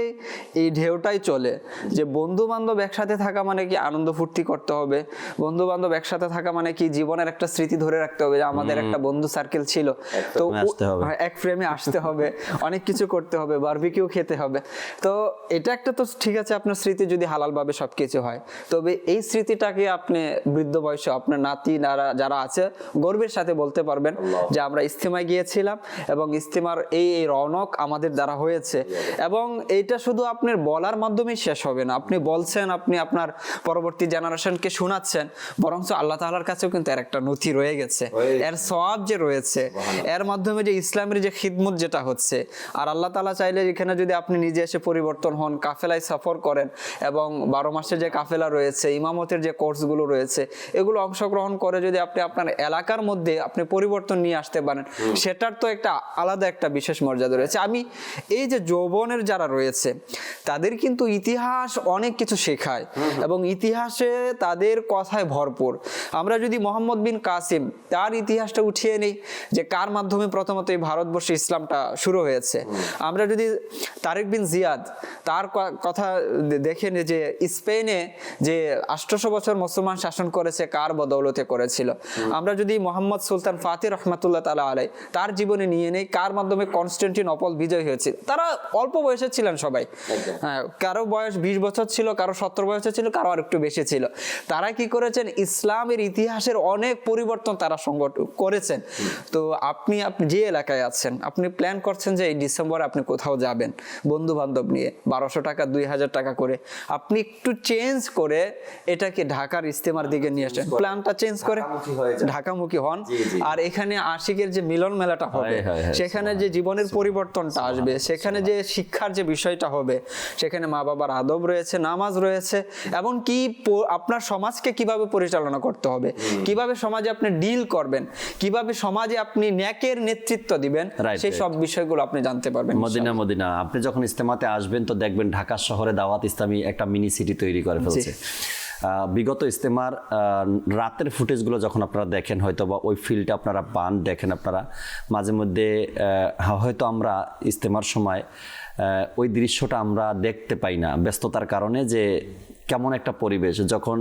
এই ঢেউটাই চলে যে বন্ধু বান্ধব একসাথে থাকা মানে কি আনন্দ ফুর্তি করতে হবে, বন্ধু বান্ধব একসাথে থাকা মানে কি জীবনের একটা স্মৃতি ধরে রাখতে হবে যে আমাদের একটা বন্ধু সার্কেল ছিল, তো এক ফ্রেমে আসতে হবে, অনেক কিছু করতে হবে, বারবিকিউ খেতে হবে। তো এটা একটা তো ঠিক আছে, আপনার স্মৃতি যদি হালাল ভাবে সবকিছু হয়, তবে এই স্মৃতিটাকে আপনি বৃদ্ধ বয়সে আপনার নাতি যারা আছে গর্বের সাথে বলতে পারবেন যে আমরা ইজতেমায় গিয়েছিলাম এবং ইজতেমার এই রৌনক আমাদের দ্বারা হয়েছে। এবং এইটা শুধু আপনার বলার মাধ্যমে শেষ হবে না, আপনি বলছেন, আপনি আপনার পরবর্তী জেনারেশনকে শোনাচ্ছেন, বরঞ্চ আল্লাহ তাআলার কাছেও কিন্তু এর একটা নথি রয়ে গেছে, এর সওয়াব যে রয়েছে, এর মাধ্যমে যে ইসলামের যে খিদমত যেটা হচ্ছে। আর আল্লাহ তাআলা চাইলে এখানে যদি আপনি নিজে এসে পরিবর্তন হন, কাফেলায় সফর করেন এবং 12 মাসের যে কাফেলা রয়েছে, ইমামতের যে কোর্সগুলো রয়েছে, এগুলো অংশগ্রহণ করে যদি আপনি আপনার এলাকার মধ্যে আপনি পরিবর্তন নিয়ে আসতে পারেন, সেটার তো একটা আলাদা একটা বিশেষ মর্যাদা রয়েছে। আমি এই যে যৌবনের যারা রয়েছে তাদের কিন্তু ইতিহাস অনেক কিছু শেখায় এবং ইতিহাসে তাদের কথায় ভরপুর। আমরা যদি মোহাম্মদ বিন কাসিম তার ইতিহাসটা উঠিয়ে নেই যে কার মাধ্যমে প্রথমত এই ভারতবর্ষে ইসলামটা শুরু হয়েছে, আমরা যদি তারেক বিন জিয়াদ তার কথা দেখে নে যে স্পেনে যে 800 বছর মুসলমান শাসন করেছে কার বদৌলতে করেছিল, আমরা যদি মোহাম্মদ সুলতান ফাতিহ রহমাতুল্লাহ তাআলা আলাইহি তার জীবনে নিয়ে নেই কার মাধ্যমে কনস্টান্টিনোপল বিজয় হয়েছিল। তারা অল্প বয়সে ছিলেন সবাই, হ্যাঁ, কারো বয়স 20 বছর ছিল, কারো 70 বয়সে ছিল, কারো আর একটু বেশি ছিল। তারা কি করেছেন, ইসলামের ইতিহাসের অনেক পরিবর্তন তারা সংগঠন করেছেন। তো আপনি যে এলাকায় আছেন, আপনি প্ল্যান করছেন যে এই ডিসেম্বরে আপনি কোথাও যাবেন বন্ধু বান্ধব নিয়ে, 1200 টাকা 2000 টাকা করে আপনি একটু চেঞ্জ করে এটাকে ঢাকার ইজতেমার দিকে নিয়ে আসেন, প্ল্যানটা চেঞ্জ করে ঢাকামুখী হন। আর এখানে আশিকের যে মিলন মেলাটা হবে, সেখানে যে জীবনের পরিবর্তনটা আসবে, সেখানে যে শিক্ষার যে বিষয়টা হবে, সেখানে মা বাবার আদব রয়েছে, নামাজ রয়েছে, এমনকি আপনার সমাজকে কিভাবে পরিচালনা করতে হবে, কিভাবে সমাজে আপনি ডিল করবেন, কিভাবে সমাজে আপনি ন্যাকের নেতৃত্ব দিবেন, সেই সব বিষয়গুলো আপনি জানতে পারবেন।
মদিনা আপনি যখন ইজতেমাতে আসবেন তো দেখবেন ঢাকা শহরে দাওয়াত ইসলামী একটা মিনি সিটি তৈরি করে ফেলছে। বিগত ইজতেমার রাতের ফুটেজগুলো যখন আপনারা দেখেন, হয়তো বা ওই ফিলটা আপনারা পান, দেখেন আপনারা মাঝে মধ্যে, হয়তো আমরা ইজতেমার সময় ওই দৃশ্যটা আমরা দেখতে পাই না ব্যস্ততার কারণে, যে কেমন একটা পরিবেশ। যখন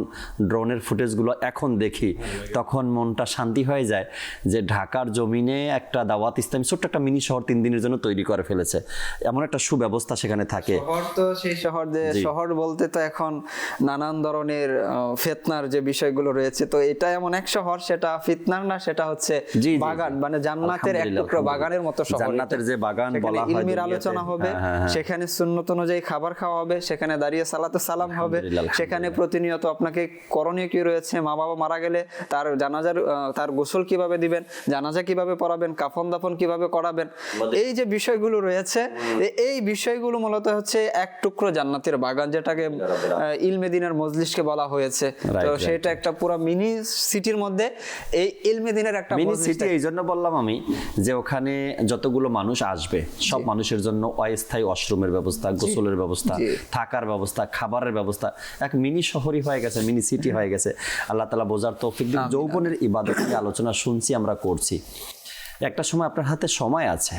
ড্রোনের ফুটেজগুলো এখন দেখি তখন মনটা শান্তি হয়ে যায় যে ঢাকার জমিনে একটা দাওয়াত ইসলামী ছোট্ট একটা মিনি শহর 3 দিনের জন্য তৈরি করে ফেলেছে, এমন একটা সুব্যবস্থা সেখানে থাকে।
শহর তো সেই শহর বলতে তো এখন নানান ধরনের ফিতনার যে বিষয়গুলো রয়েছে, তো এটা এমন এক শহর, সেটা ফিতনার না, সেটা হচ্ছে বাগান, মানে জান্নাতের এক টুকরো বাগানের মতো শহর।
জান্নাতের যে বাগান বলা হয়,
ইলমির আলোচনা হবে, সেখানে সুন্নত অনুযায়ী খাবার খাওয়া হবে, সেখানে দাঁড়িয়ে সালাতে সালাম হবে, সেখানে প্রতিনিয়ত আপনাকে করণীয় কি রয়েছে, মা বাবা মারা গেলে তার জানাজার তার গোসল কিভাবে দিবেন, জানাজা কিভাবে পড়াবেন, কাফন দাফন কিভাবে করাবেন, এই যে বিষয়গুলো রয়েছে, এই বিষয়গুলো মূলত হচ্ছে এক টুকরো জান্নাতের বাগান, যেটাকে ইলমে দিনের মজলিসকে বলা হয়েছে। তো সেটা একটা পুরো মিনি সিটির মধ্যে এই ইলমে দিনের একটা
মিনি সিটি। এই জন্য বললাম আমি যে ওখানে যতগুলো মানুষ আসবে সব মানুষের জন্য অস্থায়ী ওয়াশরুমের ব্যবস্থা, গোসলের ব্যবস্থা, থাকার ব্যবস্থা, খাবারের ব্যবস্থা, এক মিনি শহরই হয়ে গেছে, মিনি সিটি হয়ে গেছে। আল্লাহ তাআলা বোঝার তৌফিক দিন। যৌবনের ইবাদত নিয়ে আলোচনা শুনছি, আমরা করছি। একটা সময় আপনার হাতে সময় আছে,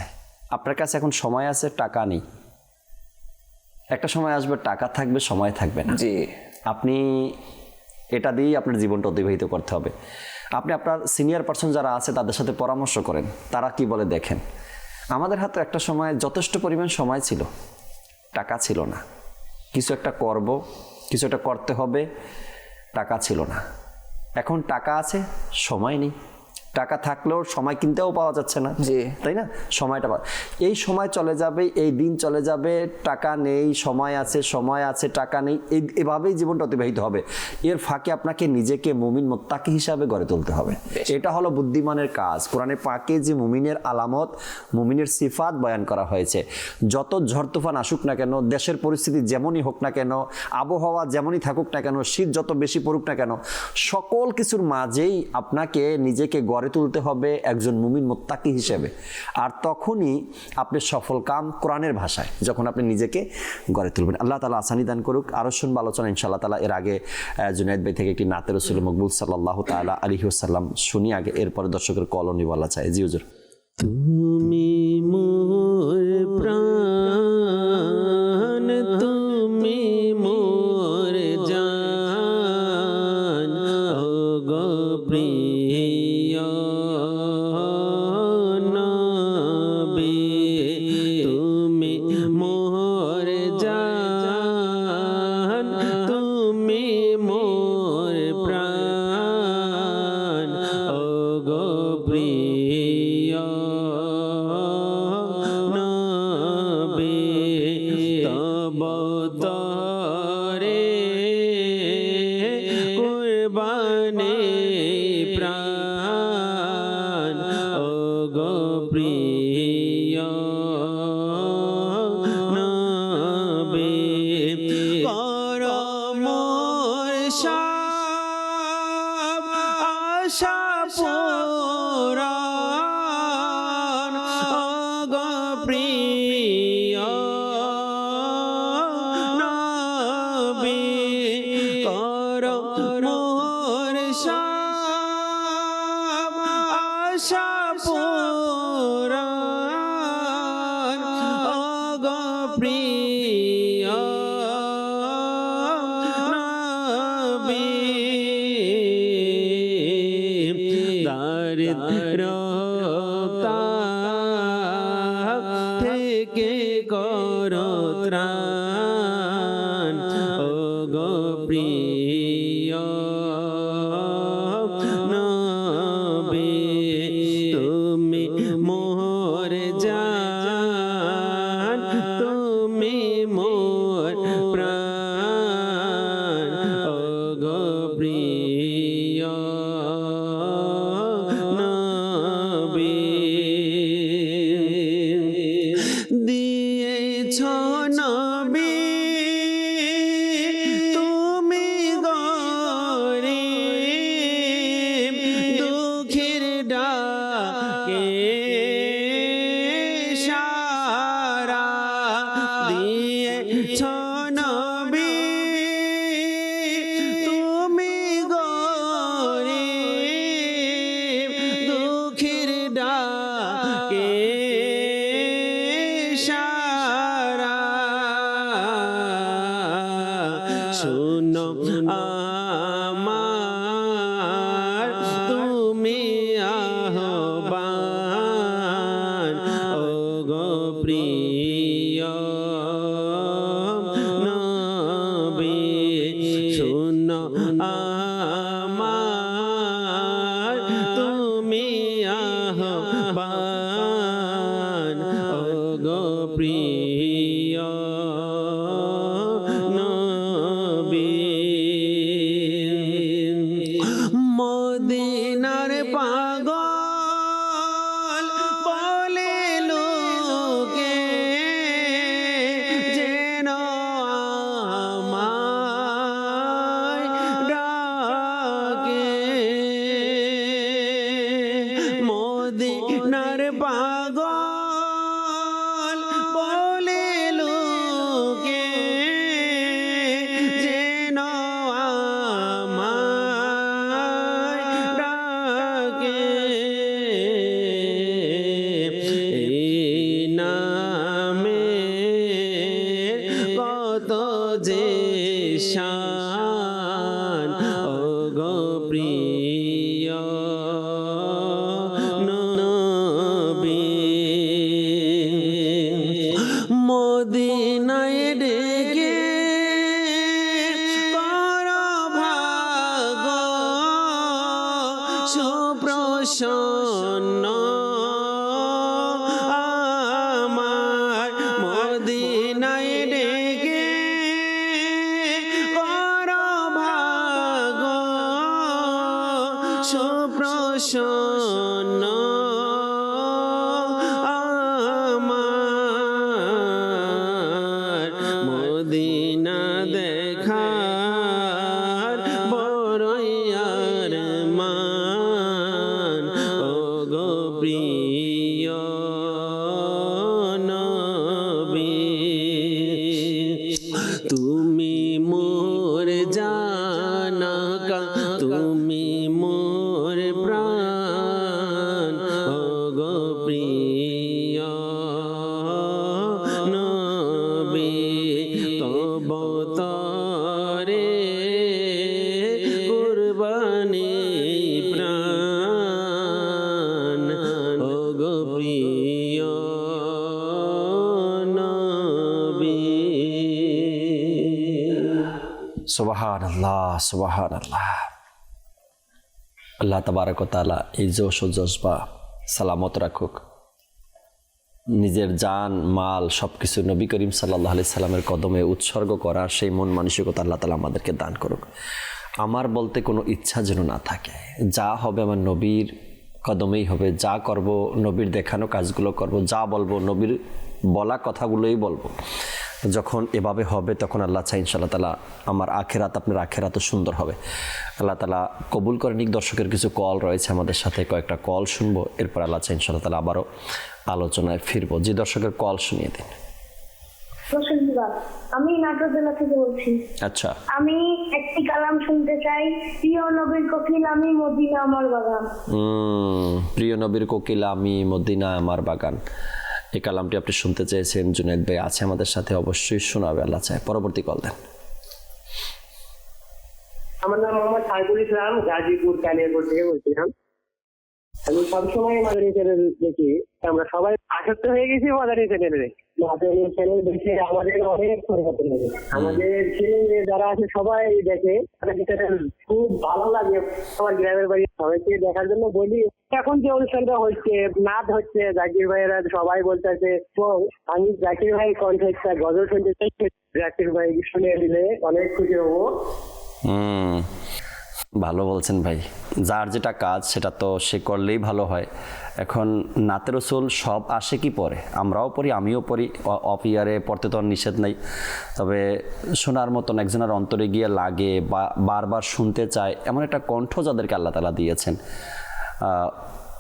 আপনার কাছে এখন সময় আছে, টাকা নেই। একটা সময় আসবে টাকা থাকবে, সময় থাকবে না। আপনি এটা দিয়েই আপনার জীবনটা অতিবাহিত করতে হবে। আপনি আপনার সিনিয়র পার্সন যারা আছে তাদের সাথে পরামর্শ করেন, তারা কি বলে দেখেন। আমাদের হাতে একটা সময় যথেষ্ট পরিমাণ সময় ছিল, টাকা ছিল না, কিছু একটা করব, কিছু একটা করতে হবে, টাকা ছিল না। এখন টাকা আছে, সময় নেই। টাকা থাকলেও সময় কিনতেও পাওয়া যাচ্ছে না,
জি।
তাই না? সময়টা এই সময় চলে যাবে, এই দিন চলে যাবে, টাকা নেই, সময় আছে টাকা নেই, এভাবেই জীবনটা অতিবাহিত হবে। এর ফাঁকে আপনাকে নিজেকে মুমিন মুত্তাকি হিসাবে গড়ে তুলতে হবে। এটা হলো বুদ্ধিমানের কাজ। কোরআনে পাকে যে মুমিনের আলামত, মুমিনের সিফাত বয়ান করা হয়েছে। যত ঝড় তুফান আসুক না কেন, দেশের পরিস্থিতি যেমনই হোক না কেন, আবহাওয়া যেমনই থাকুক না কেন, শীত যত বেশি পড়ুক না কেন, সকল কিছুর মাঝেই আপনাকে নিজেকে গড়ে তুলতে হবে একজন মুমিন মুত্তাকি হিসেবে। আর তখনই আপনি সফল কাম কোরআনের ভাষায় যখন আপনি নিজেকে গড়ে তুলবেন। আল্লাহ তাআলা আসানি দান করুক। আরো শুনবো আলোচনা ইনশাআল্লাহ তাআলা। এর আগে জুনায়েদ ভাই থেকে একটি নাতে রাসূল মকবুল সাল্লাল্লাহু তাআলা আলাইহি ওয়াসাল্লাম শুনি আগে, এরপরে দর্শকের কল নিবলা চাই। জি হুজুর।
তুমি মোর প্রাণ, তুমি মোর জান, ও গো প্রিয় নবী, তুমি মোর জান, তুমি মোর প্রাণ, ও গো প্রিয় নবী, তব তরে কুরবানি প্রাণ, ও গো প্রিয় নবী, কর মোর সব আশা পূরণ, ও গো প্রিয় নবী, কর মোর সব আশা পূরণ, ও গো প্রিয় নবী, দারিদ্রতা থেকে করো ত্রাণ, ও গো প্রিয় নবী, তুমি মোর জান, তুমি মোর প্রাণ, ও গো প্রিয় নবী, দিয়েছ নবী তুমি গরিব দুঃখের ডাকে সারা, দিয়েছ নবী তুমি গরিব দুঃখের ডাকে সারা, শুনো আমার তুমি আহ্বান, ও গো প্রিয় নবী, শুনো আমার তুমি আহ্বান, ও গো প্রিয় নবী, মদিনার পাগল বলে লোকে যেন আমায় ডাকে, মদিনার পাগল বলে লোকে যেন আমায় ডাকে, এই নামে কত যে শান, ও গো প্রিয় নবী, মদিনায় সুপ্রসন্ন আমার মদিনায় ডেকে কর ভাগ সুপ্রসন্ন আমার মদিনা দেখার বড়ই আরমান ও গো প্রিয় নবী তুমি মোর জানাকা তুমি মোর প্রাণ ও গো প্রিয় নবী তব তরে কুরবানি প্রাণ ও গো প্রিয় নবী।
সুবহানাল্লাহ, সুবহানাল্লাহ। আল্লাহ তাবারক ওয়া তাআলা এই জোশ ও জজবা সালামত রাখুক। নিজের জান মাল সব কিছু নবী করিম সাল্লাল্লাহু আলাইহি সাল্লামের কদমে উৎসর্গ করার সেই মন মানসিকতা আল্লাহ তাআলা আমাদেরকে দান করুক। আমার বলতে কোনো ইচ্ছা যেন না থাকে, যা হবে আমার নবীর কদমেই হবে, যা করব নবীর দেখানো কাজগুলো করব, যা বলবো নবীর বলা কথাগুলোই বলবো। যখন এভাবে হবে তখন আল্লাহ চাই ইনশাআল্লাহ তাআলা আমার আখেরাত আপনার আখেরাতও সুন্দর হবে। আল্লাহ তাআলা কবুল করে নিক। দর্শকের কিছু কল রয়েছে আমাদের সাথে, কয়েকটা কল শুনবো, এরপর আল্লাহ চাই ইনশাআল্লাহ তাআলা আবারও আলোচনায় ফিরবো। যে দর্শকের কল শুনিয়ে দিন।
আমি নাটোর জেলা থেকে বলছি।
আচ্ছা,
আমি একটি কালাম শুনতে চাই। প্রিয় নবীর কোকিল আমি মদিনা আমার বাগান।
প্রিয় নবীর কোকিল আমি মদিনা আমার বাগান, এই কালামটি আপনি শুনতে চেয়েছেন। জুনায়েদ ভাই আছে আমাদের সাথে, অবশ্যই শোনাবে আল্লাহ চায়। পরবর্তী কল দেন।
আমার নাম মোহাম্মদ সাইফুল ইসলাম, গাজীপুর কালিয়াপুর থেকে বলছিলাম। আমি সবসময় মাদানী চ্যানেল দেখি, আমরা সবাই আসক্ত হয়ে গেছি মাদানী চ্যানেলে। মাদানী চ্যানেল দেখে আমাদের অনেক পরিবর্তন হয়েছে। আমাদের ছেলে মেয়ে যারা আছে সবাই দেখে মাদানী চ্যানেল, খুব ভালো লাগে। আমার গ্রামের বাড়ি সবাইকে দেখার জন্য বলি। এখন যে অনুষ্ঠানটা হচ্ছে, নাচ হচ্ছে, জাকির ভাইয়েরা সবাই বলতেছে, আমি জাকির ভাই কণ্ঠে একটা গজল শুনতে চাই, জাকির ভাই শুনে দিলে অনেক খুশি হবো।
ভালো বলছেন ভাই, যার যেটা কাজ সেটা তো সে করলেই ভালো হয়। এখন নাতে রসুল সব আসে কি পরে, আমরাও পড়ি, আমিও পড়ি, অফ ইয়ারে পড়তে তো আর নিষেধ নাই। তবে শোনার মতন একজনের অন্তরে গিয়ে লাগে বা বারবার শুনতে চায় এমন একটা কণ্ঠ যাদেরকে আল্লাহ তাআলা দিয়েছেন,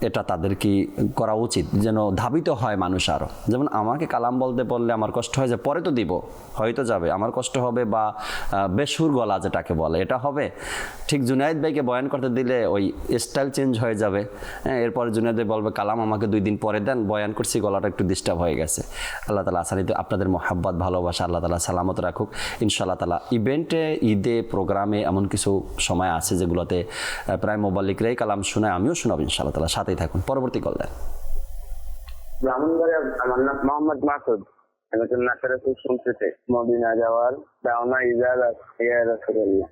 এটা তাদের কি করা উচিত, যেন ধাবিত হয় মানুষ আরও। যেমন আমাকে কালাম বলতে বললে আমার কষ্ট হয় যে পরে তো দিব, হয়তো যাবে, আমার কষ্ট হবে, বা বেসুর গলা যেটাকে বলে এটা হবে। ঠিক জুনায়েদ ভাইকে বয়ান করতে দিলে ওই স্টাইল চেঞ্জ হয়ে যাবে। হ্যাঁ, এরপরে জুনায়েদ ভাই বলবে কালাম আমাকে 2 দিন পরে দেন, বয়ান করছি, গলাটা একটু ডিস্টার্ব হয়ে গেছে। আল্লাহ তাআলা আসানিতে আপনাদের মোহাব্বত ভালোবাসা আল্লাহ তাআলা সালামত রাখুক। ইনশাআল্লাহ তাআলা ইভেন্টে, ঈদে, প্রোগ্রামে এমন কিছু সময় আছে যেগুলোতে প্রায় মোবাল্লিকরাই কালাম শোনায়, আমিও শোনাব ইনশাআল্লাহ তাআলা। সাথেই থাকুন। পরবর্তী কল দেন।
আমার নাম মোহাম্মদ মাসুদ, আমি তো নাতের শুনতে মদিনা যাওয়ার দাওনা ইজাজত ইয়া রাসূলুল্লাহ।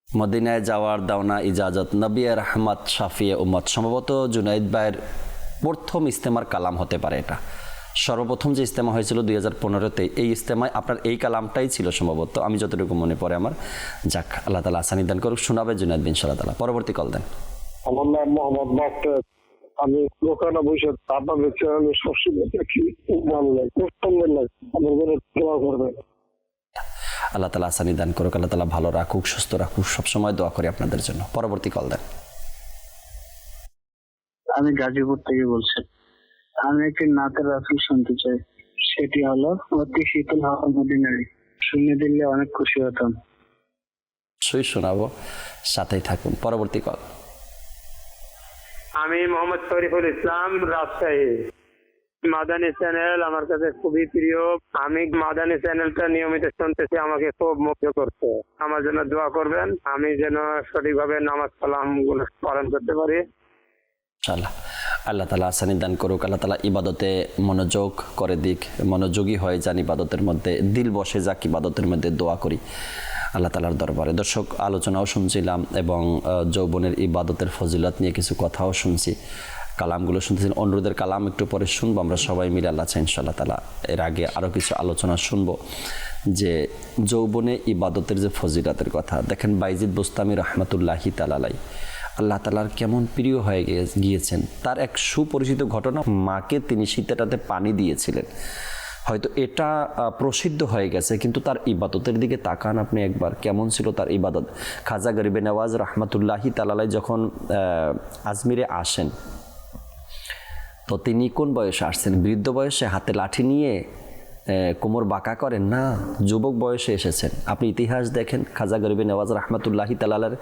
মদিনায় যাওয়ার দাওনা ইজাজত, নবী রহমত শাফিয়ে উম্মত। সম্ভবত জুনায়েদ ভাইয়ের প্রথম ইস্তেমার কালাম হতে পারে এটা। সর্বপ্রথম যে ইস্তেমা হয়েছিল 2015-তে, এই ইস্তেমায় আপনার এই কালামটাই ছিল সম্ভবত, আমি যতটুকু মনে পড়ে আমার। যাক, আল্লাহ তাআলা আসানি দান করুক, শোনাবে জুনায়েদ বিন ইনশাআল্লাহ তাআলা। পরবর্তী কল দেন।
আমার নাম মোহাম্মদ মাস্টার, আমি দোকানে বসে আপনাদের চ্যানেলে সবসময় দেখি, খুব ভালো লাগে, খুব সুন্দর লাগে। আমার জন্য দোয়া করবেন।
আল্লাহ তাআলা আসানি দান করুক, আল্লাহ তাআলা ভালো রাখুক, সুস্থ রাখুক, সবসময় দোয়া করি আপনাদের জন্য। পরবর্তী কল দেন।
আমি গাজীপুর থেকে বলছি। আমি একটি নাতের রাসূল শুনতে চাই, সেটি হলো অতি শীতল হাওয়া মদিনায়। শুনে দিলে অনেক খুশি হতাম।
সই শোনাবো, সাথেই থাকুন। পরবর্তী কল।
আমি মোহাম্মদ শরীফুল ইসলাম, রাজশাহী। মাদানী চ্যানেল আমার কাছে খুবই প্রিয়। আমি মাদানী চ্যানেলটা নিয়মিত শুনতেছি, আমাকে খুব মুগ্ধ করছে। আমার জন্য দোয়া করবেন, আমি যেন সঠিকভাবে নামাজ কালাম গুলো পালন করতে পারি।
ইনশাআল্লাহ আল্লাহ তাআলা আসানি দান করুক। আল্লাহ তাআলা ইবাদতে মনোযোগ করে দিক, মনোযোগী হয়ে যান ইবাদতের মধ্যে, দিল বসে যাক ইবাদতের মধ্যে। দোয়া করি আল্লাহ তাআলার দরবারে। দর্শক, আলোচনাও শুনছিলাম এবং যৌবনের ইবাদতের ফজিলত নিয়ে কিছু কথাও শুনছি, কালামগুলো শুনতেছি। অনুরোধের কালাম একটু পরে শুনবো আমরা সবাই মিলে, আল্লাহ চাই ইনশাআল্লাহ তাআলা। এর আগে আরও কিছু আলোচনা শুনবো যে যৌবনে ইবাদতের যে ফজিলতের কথা। দেখেন বাইজিদ বুস্তামি রহমতুল্লাহি তাআলা আলাইহি আল্লাহ তাআলার কেমন প্রিয় হয়ে গিয়েছেন। তার এক সুপরিচিত ঘটনা, মাকে তিনি শীতেটাতে পানি দিয়েছিলেন। হয়তো এটা প্রসিদ্ধ হয়ে গেছে, কিন্তু তার ইবাদতের দিকে তাকান আপনি একবার, কেমন ছিল তার ইবাদত। খাজা গরিবে নওয়াজ রহমতুল্লাহি তাআলা আলাইহি যখন আজমিরে আসেন, তো তিনি কোন বয়সে আসছেন? বৃদ্ধ বয়সে, হাতে লাঠি নিয়ে কোমর বাঁকা করেন না, যুবক বয়সে এসেছেন। আপনি ইতিহাস দেখেন, খাজা গরিবে নওয়াজ রহমতুল্লাহি তাআলা আলাইহির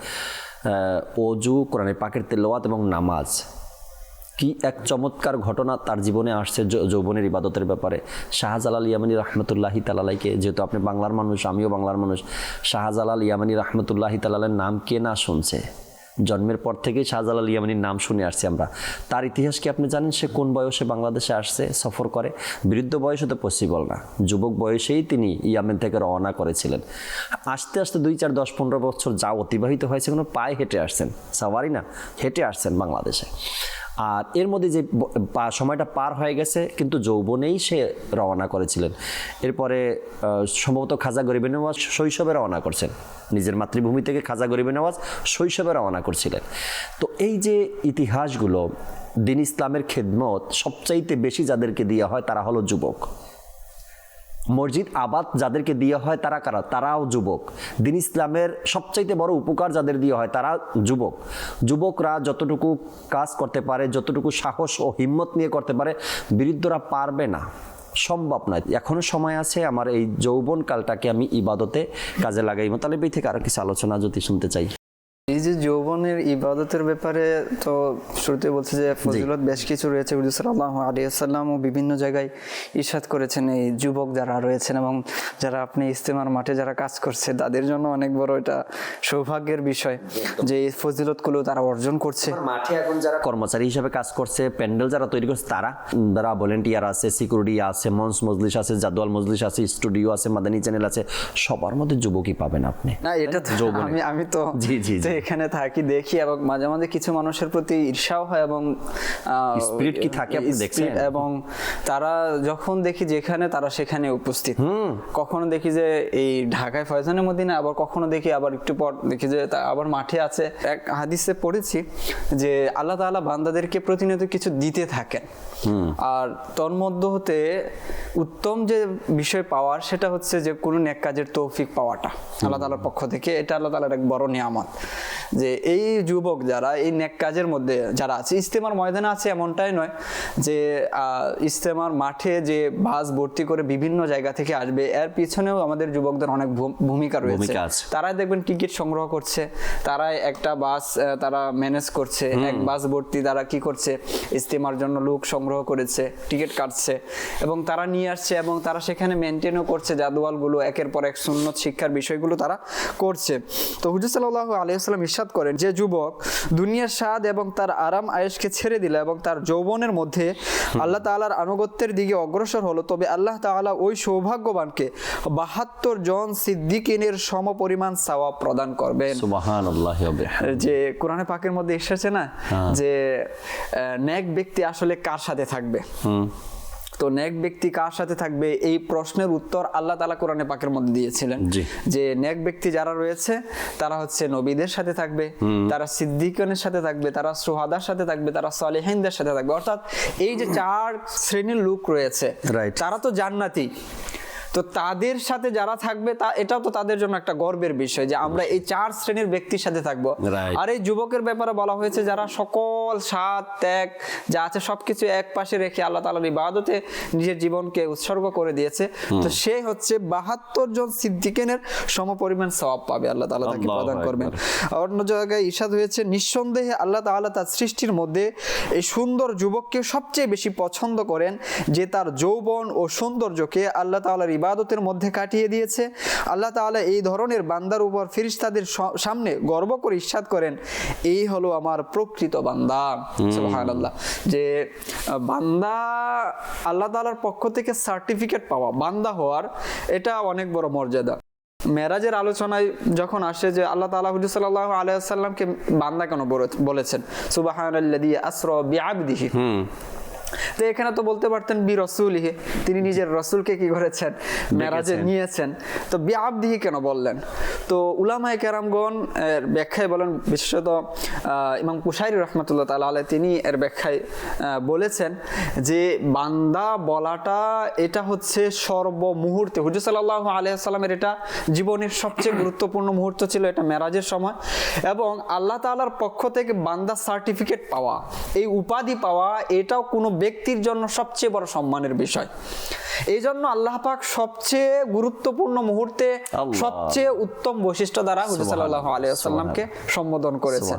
অজু, কোরআনে পাকের তেলাওয়াত এবং নামাজ, কি এক চমৎকার ঘটনা তার জীবনে আসছে যৌবনের ইবাদতের ব্যাপারে। শাহজালাল ইয়ামানি রহমতুল্লাহি তাআলা আলাইহিকে, যেহেতু আপনি বাংলার মানুষ, আমিও বাংলার মানুষ, শাহজালাল ইয়ামানি রহমতুল্লাহি তাআলা আলাইহির নাম কে না শুনছে? জন্মের পর থেকেই শাহজালাল ইয়ামানির নাম শুনে আসছি আমরা। তার ইতিহাস কি আপনি জানেন? সে কোন বয়সে বাংলাদেশে আসছে, সফর করে? বৃদ্ধ বয়সে তো পসিবল না, যুবক বয়সেই তিনি ইয়ামেন থেকে রওনা করেছিলেন। আস্তে আস্তে 2, 4, 10, 15 বছর যা অতিবাহিত হয়েছে, কোনো পায়ে হেঁটে আসছেন, সাওয়ারি না, হেঁটে আসছেন বাংলাদেশে। আর এর মধ্যে যে সময়টা পার হয়ে গেছে, কিন্তু যৌবনেই সে রওনা করেছিলেন। এরপরে সম্ভবত খাজা গরিবে নওয়াজ শৈশবে রওনা করছেন, নিজের মাতৃভূমি থেকে খাজা গরিবে নওয়াজ শৈশবে রওনা করছিলেন। তো এই যে ইতিহাসগুলো, দিন ইসলামের খেদমত সবচাইতে বেশি যাদেরকে দেওয়া হয় তারা হলো যুবক। মসজিদ আবাদ যাদেরকে দেওয়া হয় তারা কারা? তারাও যুবক। দিন ইসলামের সবচাইতে বড় উপকার যাদের দেওয়া হয় তারা যুবক। যুবকরা যতটুকু কাজ করতে পারে, যতটুকু সাহস ও হিম্মত নিয়ে করতে পারে, বৃদ্ধরা পারবে না, সম্ভব নয়। এখনো সময় আছে, আমার এই যৌবন কালটাকে আমি ইবাদতে কাজে লাগাই। মোতালেব ভাই থেকে আরো কিছু আলোচনা যদি শুনতে চাই।
এই যে যৌবনের ইবাদতের ব্যাপারে তো শুরুতে বলছে যে ফজিলত বেশ কিছু রয়েছে। হুজুর সাল্লাল্লাহু আলাইহি ওয়াসাল্লাম ও বিভিন্ন জায়গায় ইরশাদ করেছেন এই যুবক যারা রয়েছেন এবং যারা আপনি ইস্তেমার মাঠে যারা কাজ করছে, তাদের জন্য অনেক বড় এটা সৌভাগ্যের বিষয় যে এই ফজিলতগুলো তারা অর্জন করছে।
মাঠে এখন যারা কর্মচারী হিসেবে কাজ করছে, প্যান্ডেল যারা তৈরি করছে, তারা ভলেন্টিয়ার আছে, সিকিউরিটি আছে, মঞ্চ মজলিস আছে, জাদওয়াল মজলিস আছে, স্টুডিও আছে, মাদানী চ্যানেল আছে, সবার মধ্যে যুবকই পাবেন আপনি।
না, এটা তো আমি তো
জি
এখানে থাকি, দেখি, এবং মাঝে মাঝে কিছু মানুষের প্রতি ঈর্ষাও হয় এবং
স্পিরিট কি থাকে আপনি দেখছেন,
এবং তারা যখন দেখি যেখানে তারা সেখানে উপস্থিত। কখনো দেখি যে এই ঢাকায় ফয়জানে মদিনা, আবার কখনো দেখি আবার একটু পর দেখি যে আবার মাঠে আছে। এক হাদিসে পড়েছি যে আল্লাহ তাআলা বান্দাদেরকে প্রতিনিয়ত কিছু দিতে থাকেন, আর তন্মধ্য হতে উত্তম যে বিষয় পাওয়ার সেটা হচ্ছে যে কোনো নেক কাজের তৌফিক পাওয়াটা আল্লাহ তাআলার পক্ষ থেকে। এটা আল্লাহ তাআলার এক বড় নিয়ামত যে এই যুবক যারা এই নেক কাজের মধ্যে যারা আছে, ইস্তেমার ময়দানে আছে এমনটাই নয় যে ইস্তেমার মাঠে যে বাস ভর্তি করে বিভিন্ন জায়গা থেকে আসবে, এর পিছনেও আমাদের যুবকদের অনেক ভূমিকা রয়েছে। তারাই দেখবেন টিকিট সংগ্রহ করছে, তারাই একটা বাস তারা ম্যানেজ করছে, এক বাস ভর্তি তারা কি করছে, ইস্তেমার জন্য লোক সংগ্রহ করেছে, টিকিট কাটছে এবং তারা নিয়ে আসছে এবং তারা সেখানে মেনটেনও করছে জাদওয়ালগুলো, একের পর এক সুন্নত শিক্ষার বিষয়গুলো তারা করছে। তো হুজুর সাল্লাল্লাহু আলাইহি ওয়াসাল্লাম ইরশাদ করেন যে যুবক দুনিয়ার স্বাদ এবং তার আরাম আয়েশকে ছেড়ে দিল এবং তার যৌবনের মধ্যে আল্লাহ তাআলার আনুগত্যের দিকে অগ্রসর হলো, তবে আল্লাহ তাআলা ওই সৌভাগ্যবানকে 72 জন সিদ্দিকিনের সমপরিমাণ সওয়াব প্রদান করবেন।
সুবহানাল্লাহ।
যে কোরআনে পাকের মধ্যে এসেছে না যে নেক ব্যক্তি আসলে কার সাথে থাকবে, তো নেক ব্যক্তি কার সাথে থাকবে এই প্রশ্নের উত্তর আল্লাহ তাআলা কোরআনে পাকের মধ্যে দিয়েছিলেন যে নেক ব্যক্তি যারা রয়েছে তারা হচ্ছে নবীদের সাথে থাকবে, তারা সিদ্দিকদের সাথে থাকবে, তারা শুহাদার সাথে থাকবে, তারা সালেহিনদের সাথে থাকবে। অর্থাৎ এই যে 4 শ্রেণীর লোক রয়েছে তারা তো জান্নাতি, তো তাদের সাথে যারা থাকবে এটাও তো তাদের জন্য একটা গর্বের বিষয় যে আমরা এই 4 শ্রেণীর ব্যক্তির সাথে থাকবো। আর এই যুবকের ব্যাপারে বলা হয়েছে যারা সকল স্বাদ ত্যাগ যা আছে সবকিছু এক পাশে রেখে আল্লাহ তাআলার ইবাদতে নিজের জীবনকে উৎসর্গ করে দিয়েছে, তো সে হচ্ছে 72 জন সিদ্দিকিনের সমপরিমাণ সওয়াব পাবে, আল্লাহ তাআলা তাকে প্রদান করবেন। অন্য জায়গায় ইরশাদ হয়েছে নিঃসন্দেহে আল্লাহ তাআলা তার সৃষ্টির মধ্যে এই সুন্দর যুবককে সবচেয়ে বেশি পছন্দ করেন যে তার যৌবন ও সৌন্দর্যকে আল্লাহ তাআলার ইবাদতের মধ্যে কাটিয়ে দিয়েছে। আল্লাহ তাআলা এই ধরনের বান্দার উপর ফেরেশতাদের সামনে গর্ব করে ইরশাদ করেন, এই হলো আমার প্রকৃত বান্দা। সুবহানাল্লাহ। যে বান্দা আল্লাহ তাআলার পক্ষ থেকে সার্টিফিকেট পাওয়া, বান্দা হওয়ার, এটা অনেক বড় মর্যাদা। মেরাজের আলোচনায় যখন আসে যে আল্লাহ তাআলা হুজুর সাল্লাল্লাহু আলাইহি ওয়াসাল্লামকে বান্দা কেন বলেছেন, সুবহানাল্লাযী আসরা বিআবদিহি, তো এখানে তো বলতে পারতেন বি রাসূলিহি, তিনি নিজের রাসূলকে কি করেছেন, মেরাজে নিয়েছেন, তো বিআবদিহি কেন বললেন? তো উলামায়ে কেরামগণ এর ব্যাখ্যায় বলেন, বিশেষত ইমাম কুশাইরি রাহমাতুল্লাহ তাআলা আলাইহি তিনি এর ব্যাখ্যায় বলেছেন যে বান্দা বলাটা এটা হচ্ছে সর্বমুহূর্তে হুজুর সাল্লাল্লাহু আলাইহি ওয়াসাল্লামের এটা জীবনের সবচেয়ে গুরুত্বপূর্ণ মুহূর্ত ছিল, এটা মেরাজের সময়, এবং আল্লাহ তাআলার পক্ষ থেকে বান্দা সার্টিফিকেট পাওয়া, এই উপাধি পাওয়া, এটাও কোনো ব্যক্তির জন্য সবচেয়ে বড় সম্মানের বিষয়। এই জন্য আল্লাহ পাক সবচেয়ে গুরুত্বপূর্ণ মুহূর্তে সবচেয়ে উত্তম বৈশিষ্ট্য দ্বারা হুজুর সাল্লাল্লাহু আলাইহি ওয়াসাল্লামকে সম্বোধন করেছেন।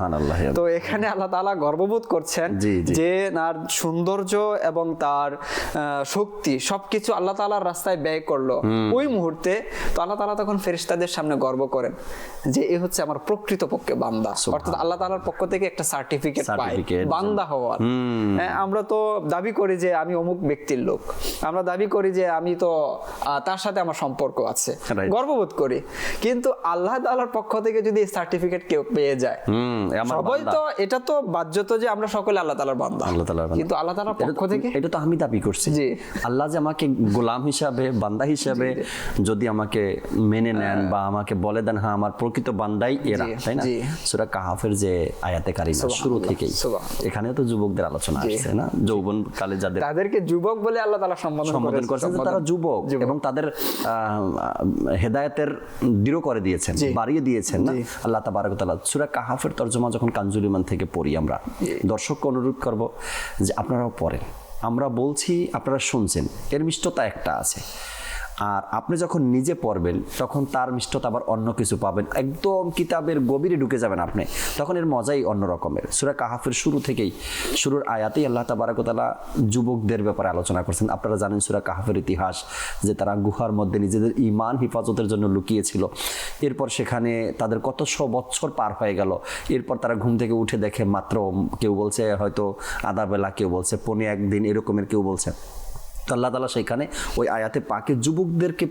তো এখানে আল্লাহ তাআলা গর্ববোধ করছেন যে তার সৌন্দর্য এবং তার শক্তি সবকিছু আল্লাহ তাআলার রাস্তায় ব্যয় করলো ওই মুহূর্তে। তো আল্লাহ তাআলা তখন ফেরেশতাদের সামনে গর্ব করেন যে এ হচ্ছে আমার প্রকৃতপক্ষে বান্দা, অর্থাৎ আল্লাহ তাআলার পক্ষ থেকে একটা সার্টিফিকেট পাই বান্দা হওয়ার। আমরা তো দাবি করি যে আমি অমুক ব্যক্তির লোক, আমরা দাবি করি যে আমি তো তার সাথে আমার সম্পর্ক আছে, গর্ববোধ করি, কিন্তু আল্লাহ তাআলার পক্ষ থেকে যদি এই সার্টিফিকেট কেউ পেয়ে যায়, সবাই তো এটা তো বাধ্যত যে আমরা সকলে আল্লাহ তাআলার বান্দা, কিন্তু আল্লাহ তাআলার পক্ষ থেকে
এটা তো আমি দাবি করছি যে আল্লাহ যে আমাকে গোলাম হিসাবে, বান্দা হিসাবে যদি আমাকে মেনে নেন বা আমাকে বলে দেন হ্যাঁ আমার প্রকৃত বান্দাই এরা, তাই না? সূরা কাহাফের যে আয়াতে কারিমা শুরু থেকেই এখানে তো যুবকদের আলোচনা আসছে না, যৌবন কালে যাদের,
তাদেরকে যুবক বলে আল্লাহ তাআলা সম্বোধন করেছেন,
তারা যুবক এবং তাদের হেদায়েতের দৃঢ় করে দিয়েছেন, বাড়িয়ে দিয়েছেন না আল্লাহ তাবারক ওয়া তাআলা। সূরা কাহাফের তরজমা যখন কানজুল ইমান থেকে পড়ি আমরা, দর্শককে অনুরোধ করব যে আপনারাও পড়েন, আমরা বলছি আপনারা শুনছেন, এর মিষ্টতা একটা আছে, আর আপনি যখন নিজে পড়বেন তখন তার মিষ্টতা আবার অন্য কিছু পাবেন, একদম কিতাবের গভীরে ঢুকে যাবেন আপনি, তখন এর মজাই অন্য রকমের। সূরা কাহাফের শুরু থেকেই, শুরুর আয়াতেই আল্লাহ তাবারক ওয়া তাআলা যুবকদের ব্যাপারে আলোচনা করছেন। আপনারা জানেন সূরা কাহাফের ইতিহাস, যে তারা গুহার মধ্যে নিজেদের ঈমান হিফাজতের জন্য লুকিয়েছিল, এরপর সেখানে তাদের কত 100 বছর পার হয়ে গেল, এরপর তারা ঘুম থেকে উঠে দেখে মাত্র, কেউ বলছে হয়তো আধা বেলা, কেউ বলছে 15 দিন, এরকমের কেউ বলছে। তো আল্লাহ তাআলা সেখানে ওই আয়াতে পাকে যুবকদেরকে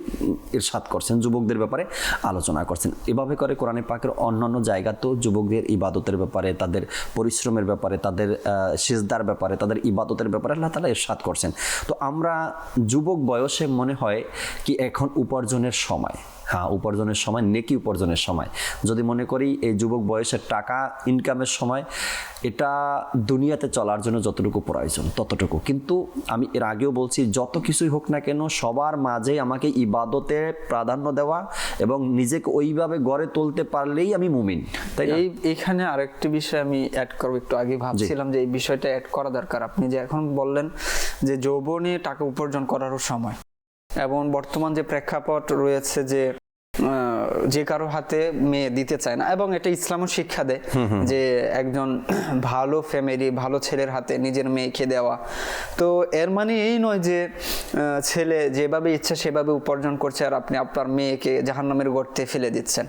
ইরশাদ করছেন, যুবকদের ব্যাপারে আলোচনা করছেন। এভাবে করে কোরআনে পাকের অন্যান্য জায়গাতেও যুবকদের ইবাদতের ব্যাপারে, তাদের পরিশ্রমের ব্যাপারে, তাদের সিজদার ব্যাপারে, তাদের ইবাদতের ব্যাপারে আল্লাহ তাআলা ইরশাদ করছেন। তো আমরা যুবক বয়সে মনে হয় কি এখন উপার্জনের সময়, হ্যাঁ উপার্জনের সময়, নেকি উপার্জনের সময়, যদি মনে করি এই যুবক বয়সের টাকা ইনকামের সময়, এটা দুনিয়াতে চলার জন্য যতটুকু প্রয়োজন ততটুকু। কিন্তু আমি এর আগেও বলছি, যত কিছুই হোক না কেন সবার মাঝে আমাকে ইবাদতে প্রাধান্য দেওয়া এবং নিজেকে ওইভাবে গড়ে তুলতে পারলেই আমি মুমিন, তাই না?
এইখানে আরেকটি বিষয় আমি অ্যাড করব, একটু আগে ভাবছিলাম যে এই বিষয়টা অ্যাড করা দরকার। আপনি যে এখন বললেন যে যৌবনে টাকা উপার্জন করারও সময়, এবং বর্তমান যে প্রেক্ষাপট রয়েছে যে কারো হাতে মেয়ে দিতে চায় না, এবং এটা ইসলামও শিক্ষা দেয় যে একজন ভালো ফ্যামিলি, ভালো ছেলের হাতে নিজের মেয়েকে দেওয়া। তো এর মানে এই নয় যে ছেলে যেভাবে ইচ্ছা সেভাবে উপার্জন করছে আর আপনি আপনার মেয়েকে জাহান্নামের গর্তে ফেলে দিচ্ছেন।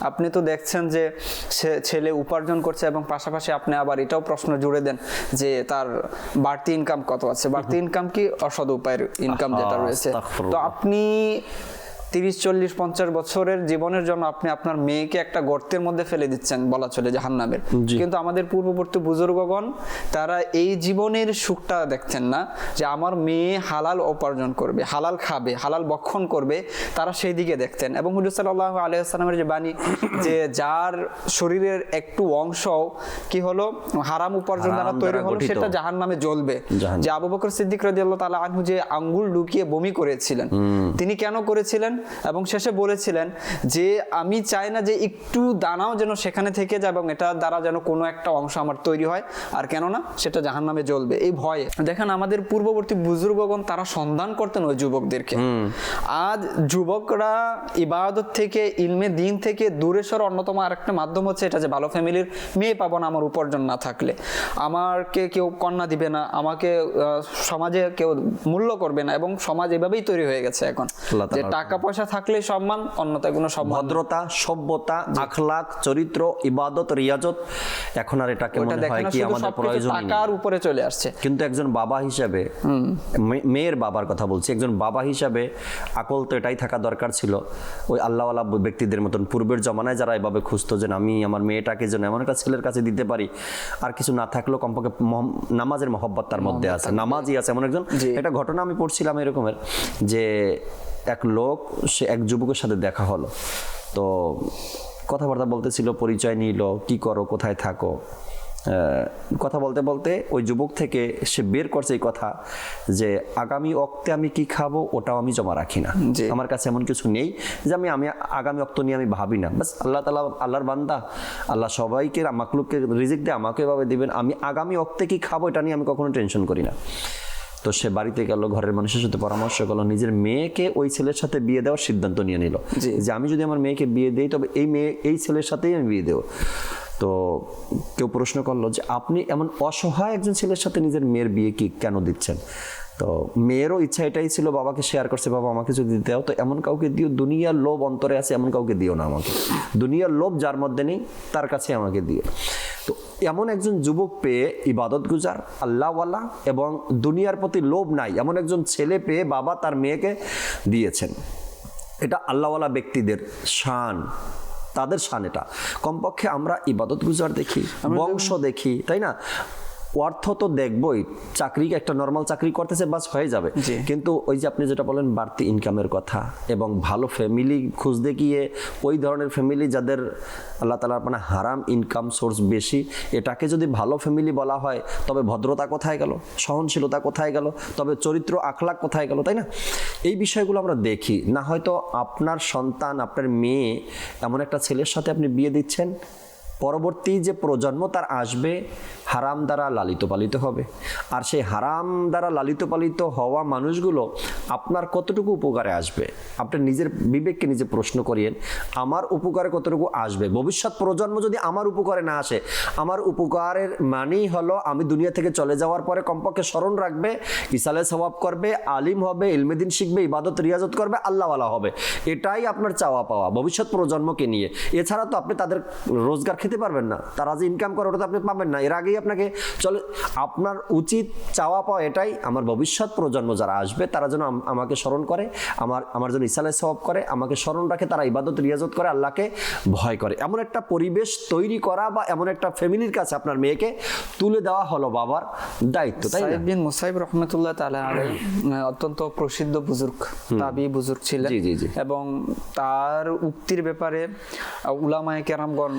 আপনি তো দেখছেন যে ছেলে উপার্জন করছে এবং পাশাপাশি আপনি আবার এটাও প্রশ্ন জুড়ে দেন যে তার বাড়তি ইনকাম কত আছে। বাড়তি ইনকাম কি? অসৎ উপায়ের ইনকাম যেটা রয়েছে। তো আপনি 30, 40, 50 বছরের জীবনের জন্য আপনি আপনার মেয়েকে একটা গর্তের মধ্যে ফেলে দিচ্ছেন, বলা চলে জাহান্নামের। কিন্তু আমাদের পূর্ববর্তী বুজুর্গগণ তারা এই জীবনের সুখটা দেখছেন না, যে আমার মেয়ে হালাল উপার্জন করবে, হালাল খাবে, হালাল ভক্ষণ করবে, তারা সেই দিকে দেখতেন। এবং হুজুর সাল্লাল্লাহু আলাইহি ওয়াসাল্লামের যে বাণী, যে যার শরীরের একটু অংশ কি হলো হারাম উপার্জন দ্বারা তৈরি হলো, সেটা জাহান্নামে জ্বলবে। যে আবু বকর সিদ্দিক রাদিয়াল্লাহু তাআলা আনহু যে আঙ্গুল লুকিয়ে বমি করেছিলেন, তিনি কেন করেছিলেন? এবং শেষে বলেছিলেন যে আমি চাই না যে একটু দানাও যেন সেখানে থেকে যায় এবং এটা দ্বারা যেন কোনো একটা অংশ আমার তৈরি হয়, আর কেননা সেটা জাহান্নামে জ্বলবে, এই ভয়ে। দেখেন আমাদের পূর্ববর্তী বুজুর্গগণ তারা সন্ধান করতেন ওই যুবকদেরকে। আজ যুবকরা ইবাদত থেকে, ইলমে দিন থেকে দূরে সরার অন্যতম আরেকটা মাধ্যম হচ্ছে এটা যে ভালো ফ্যামিলির মেয়ে পাবো না আমার উপার্জন না থাকলে, আমাকে কেউ কন্যা দিবে না, আমাকে সমাজে কেউ মূল্য করবে না। এবং সমাজ এভাবেই তৈরি হয়ে গেছে এখন, যে টাকা পয়সা থাকলেই সম্মান, অন্যথায় কোনো সম্মান নেই।
ভদ্রতা, সভ্যতা, আখলাক, চরিত্র, ইবাদত, রিয়াজত, এখন আর এটাকে
ওটা
মনে
দেখে
হয়
না,
কি
শুধু
আমাদের
সবকিছু
প্রয়োজন নেই।
টাকার উপরে চলে আসছে।
কিন্তু একজন বাবা হিসাবে, মেয়ের বাবার কথা বলছি, একজন বাবা হিসাবে আকল তো এটাই থাকা দরকার ছিল, ওই আল্লাহওয়ালা ব্যক্তিদের মতন পূর্বের জমানায় যারা এভাবে খুঁজতো যে আমি আমার মেয়েটাকে যেন এমন একটা ছেলের কাছে দিতে পারি, আর কিছু না থাকলেও কমপক্ষে নামাজের মহব্বত তার মধ্যে আছে, নামাজই আছে। এমন একজন, একটা ঘটনা আমি পড়ছিলাম এরকমের, যে এক লোক, সে এক যুবকের সাথে দেখা হলো, তো কথাবার্তা বলতেছিল, পরিচয় নিল, কি করো, কোথায় থাকো, কথা বলতে বলতে ওই যুবক থেকে সে বের করছে এই কথা যে আগামী অক্তে আমি কি খাবো ওটাও আমি জমা রাখি না, আমার কাছে এমন কিছু নেই যে আমি আগামী অক্ত নিয়ে আমি ভাবি না, বাস আল্লাহ তাআলা আল্লাহর বান্দা, আল্লাহ সবাইকে মাখলুককে রিজিক দিয়ে আমাকে এভাবে দিবেন, আমি আগামী অক্তে কি খাবো এটা নিয়ে আমি কখনো টেনশন করি না। তো সে বাড়িতে গেল, ঘরের মানুষের সাথে পরামর্শ করলো, নিজের মেয়েকে ওই ছেলের সাথে বিয়ে দেওয়ার সিদ্ধান্ত নিয়ে নিল যে আমি যদি আমার মেয়েকে বিয়ে দিই তবে এই ছেলের সাথেই আমি বিয়ে দেবো। তো কেউ প্রশ্ন করলো যে আপনি এমন অসহায় একজন ছেলের সাথে নিজের মেয়ের বিয়ে কি কেন দিচ্ছেন? তো মেয়েরও ইচ্ছা এটাই ছিল, বাবাকে শেয়ার করছে, বাবা আমাকে যদি দিতে দাও তো এমন কাউকে দিও, দুনিয়ার লোভ অন্তরে আছে এমন কাউকে দিও না আমাকে, দুনিয়ার লোভ যার মধ্যে নেই তার কাছে আমাকে দিও। তো এমন একজন যুবক পেয়ে, ইবাদত গুজার, আল্লাহওয়ালা এবং দুনিয়ার প্রতি লোভ নাই, এমন একজন ছেলে পেয়ে বাবা তার মেয়েকে দিয়েছেন। এটা আল্লাহওয়ালা ব্যক্তিদের শান, তাদের শান। এটা কমপক্ষে আমরা ইবাদত গুজার দেখি, বংশ দেখি, তাই না? অর্থ তো দেখবই, চাকরি একটা নর্মাল চাকরি করতেছে বাস হয়ে যাবে, কিন্তু ওই যে আপনি যেটা বলেন বাড়তি ইনকামের কথা এবং ভালো ফ্যামিলি খুঁজতে গিয়ে ওই ধরনের ফ্যামিলি যাদের আল্লাহ তাআলার মানে হারাম ইনকাম সোর্স বেশি, এটাকে যদি ভালো ফ্যামিলি বলা হয় তবে ভদ্রতা কোথায় গেল, সহনশীলতা কোথায় গেল, তবে চরিত্র আখলাক কোথায় গেল, তাই না? এই বিষয়গুলো আমরা দেখি না। হয়তো আপনার সন্তান, আপনার মেয়ে এমন একটা ছেলের সাথে আপনি বিয়ে দিচ্ছেন, পরবর্তী যে প্রজন্ম তার আসবে হারাম দ্বারা লালিত পালিত হবে, আর সেই হারাম দ্বারা লালিত পালিত হওয়া মানুষগুলো আপনার কতটুকু উপকারে আসবে? আপনি নিজের বিবেককে নিজে প্রশ্ন করিয়েন, আমার উপকারে কতটুকু আসবে? ভবিষ্যৎ প্রজন্ম যদি আমার উপকারে না আসে, আমার উপকারের মানেই হলো আমি দুনিয়া থেকে চলে যাওয়ার পরে কমপক্ষে স্মরণ রাখবে, ইসালে সওয়াব করবে, আলিম হবে, ইলমেদিন শিখবে, ইবাদত রিয়াজত করবে, আল্লাহওয়ালা হবে, এটাই আপনার চাওয়া পাওয়া ভবিষ্যৎ প্রজন্মকে নিয়ে। এছাড়া তো আপনি তাদের রোজগার খেতে পারবেন না, তারা যে ইনকাম করে ওটা তো আপনি পাবেন না, এর আগেই আপনাকে চলে। আপনার উচিত চাওয়া পাওয়া এটাই, আমার ভবিষ্যৎ প্রজন্ম যারা আসবে তারা যেন আমাকে স্মরণ করে, আমার জন্য ইসালে সওয়াব করে, আমাকে স্মরণ রাখে, তারা ইবাদত রিয়াজত করে, আল্লাহকে ভয় করে। এমন একটা পরিবেশ তৈরি করা বা এমন একটা ফ্যামিলির কাছে আপনার মেয়েকে তুলে দেওয়া হলো বাবার দায়িত্ব, তাই না?
সাইদ বিন মুসাইব রাহমাতুল্লাহ তাআলা আলাইহি অত্যন্ত প্রসিদ্ধ বুজুর্গ, তাবি বুজুর্গ ছিলেন, এবং তার উক্তির ব্যাপারে উলামায়ে কেরামগণ,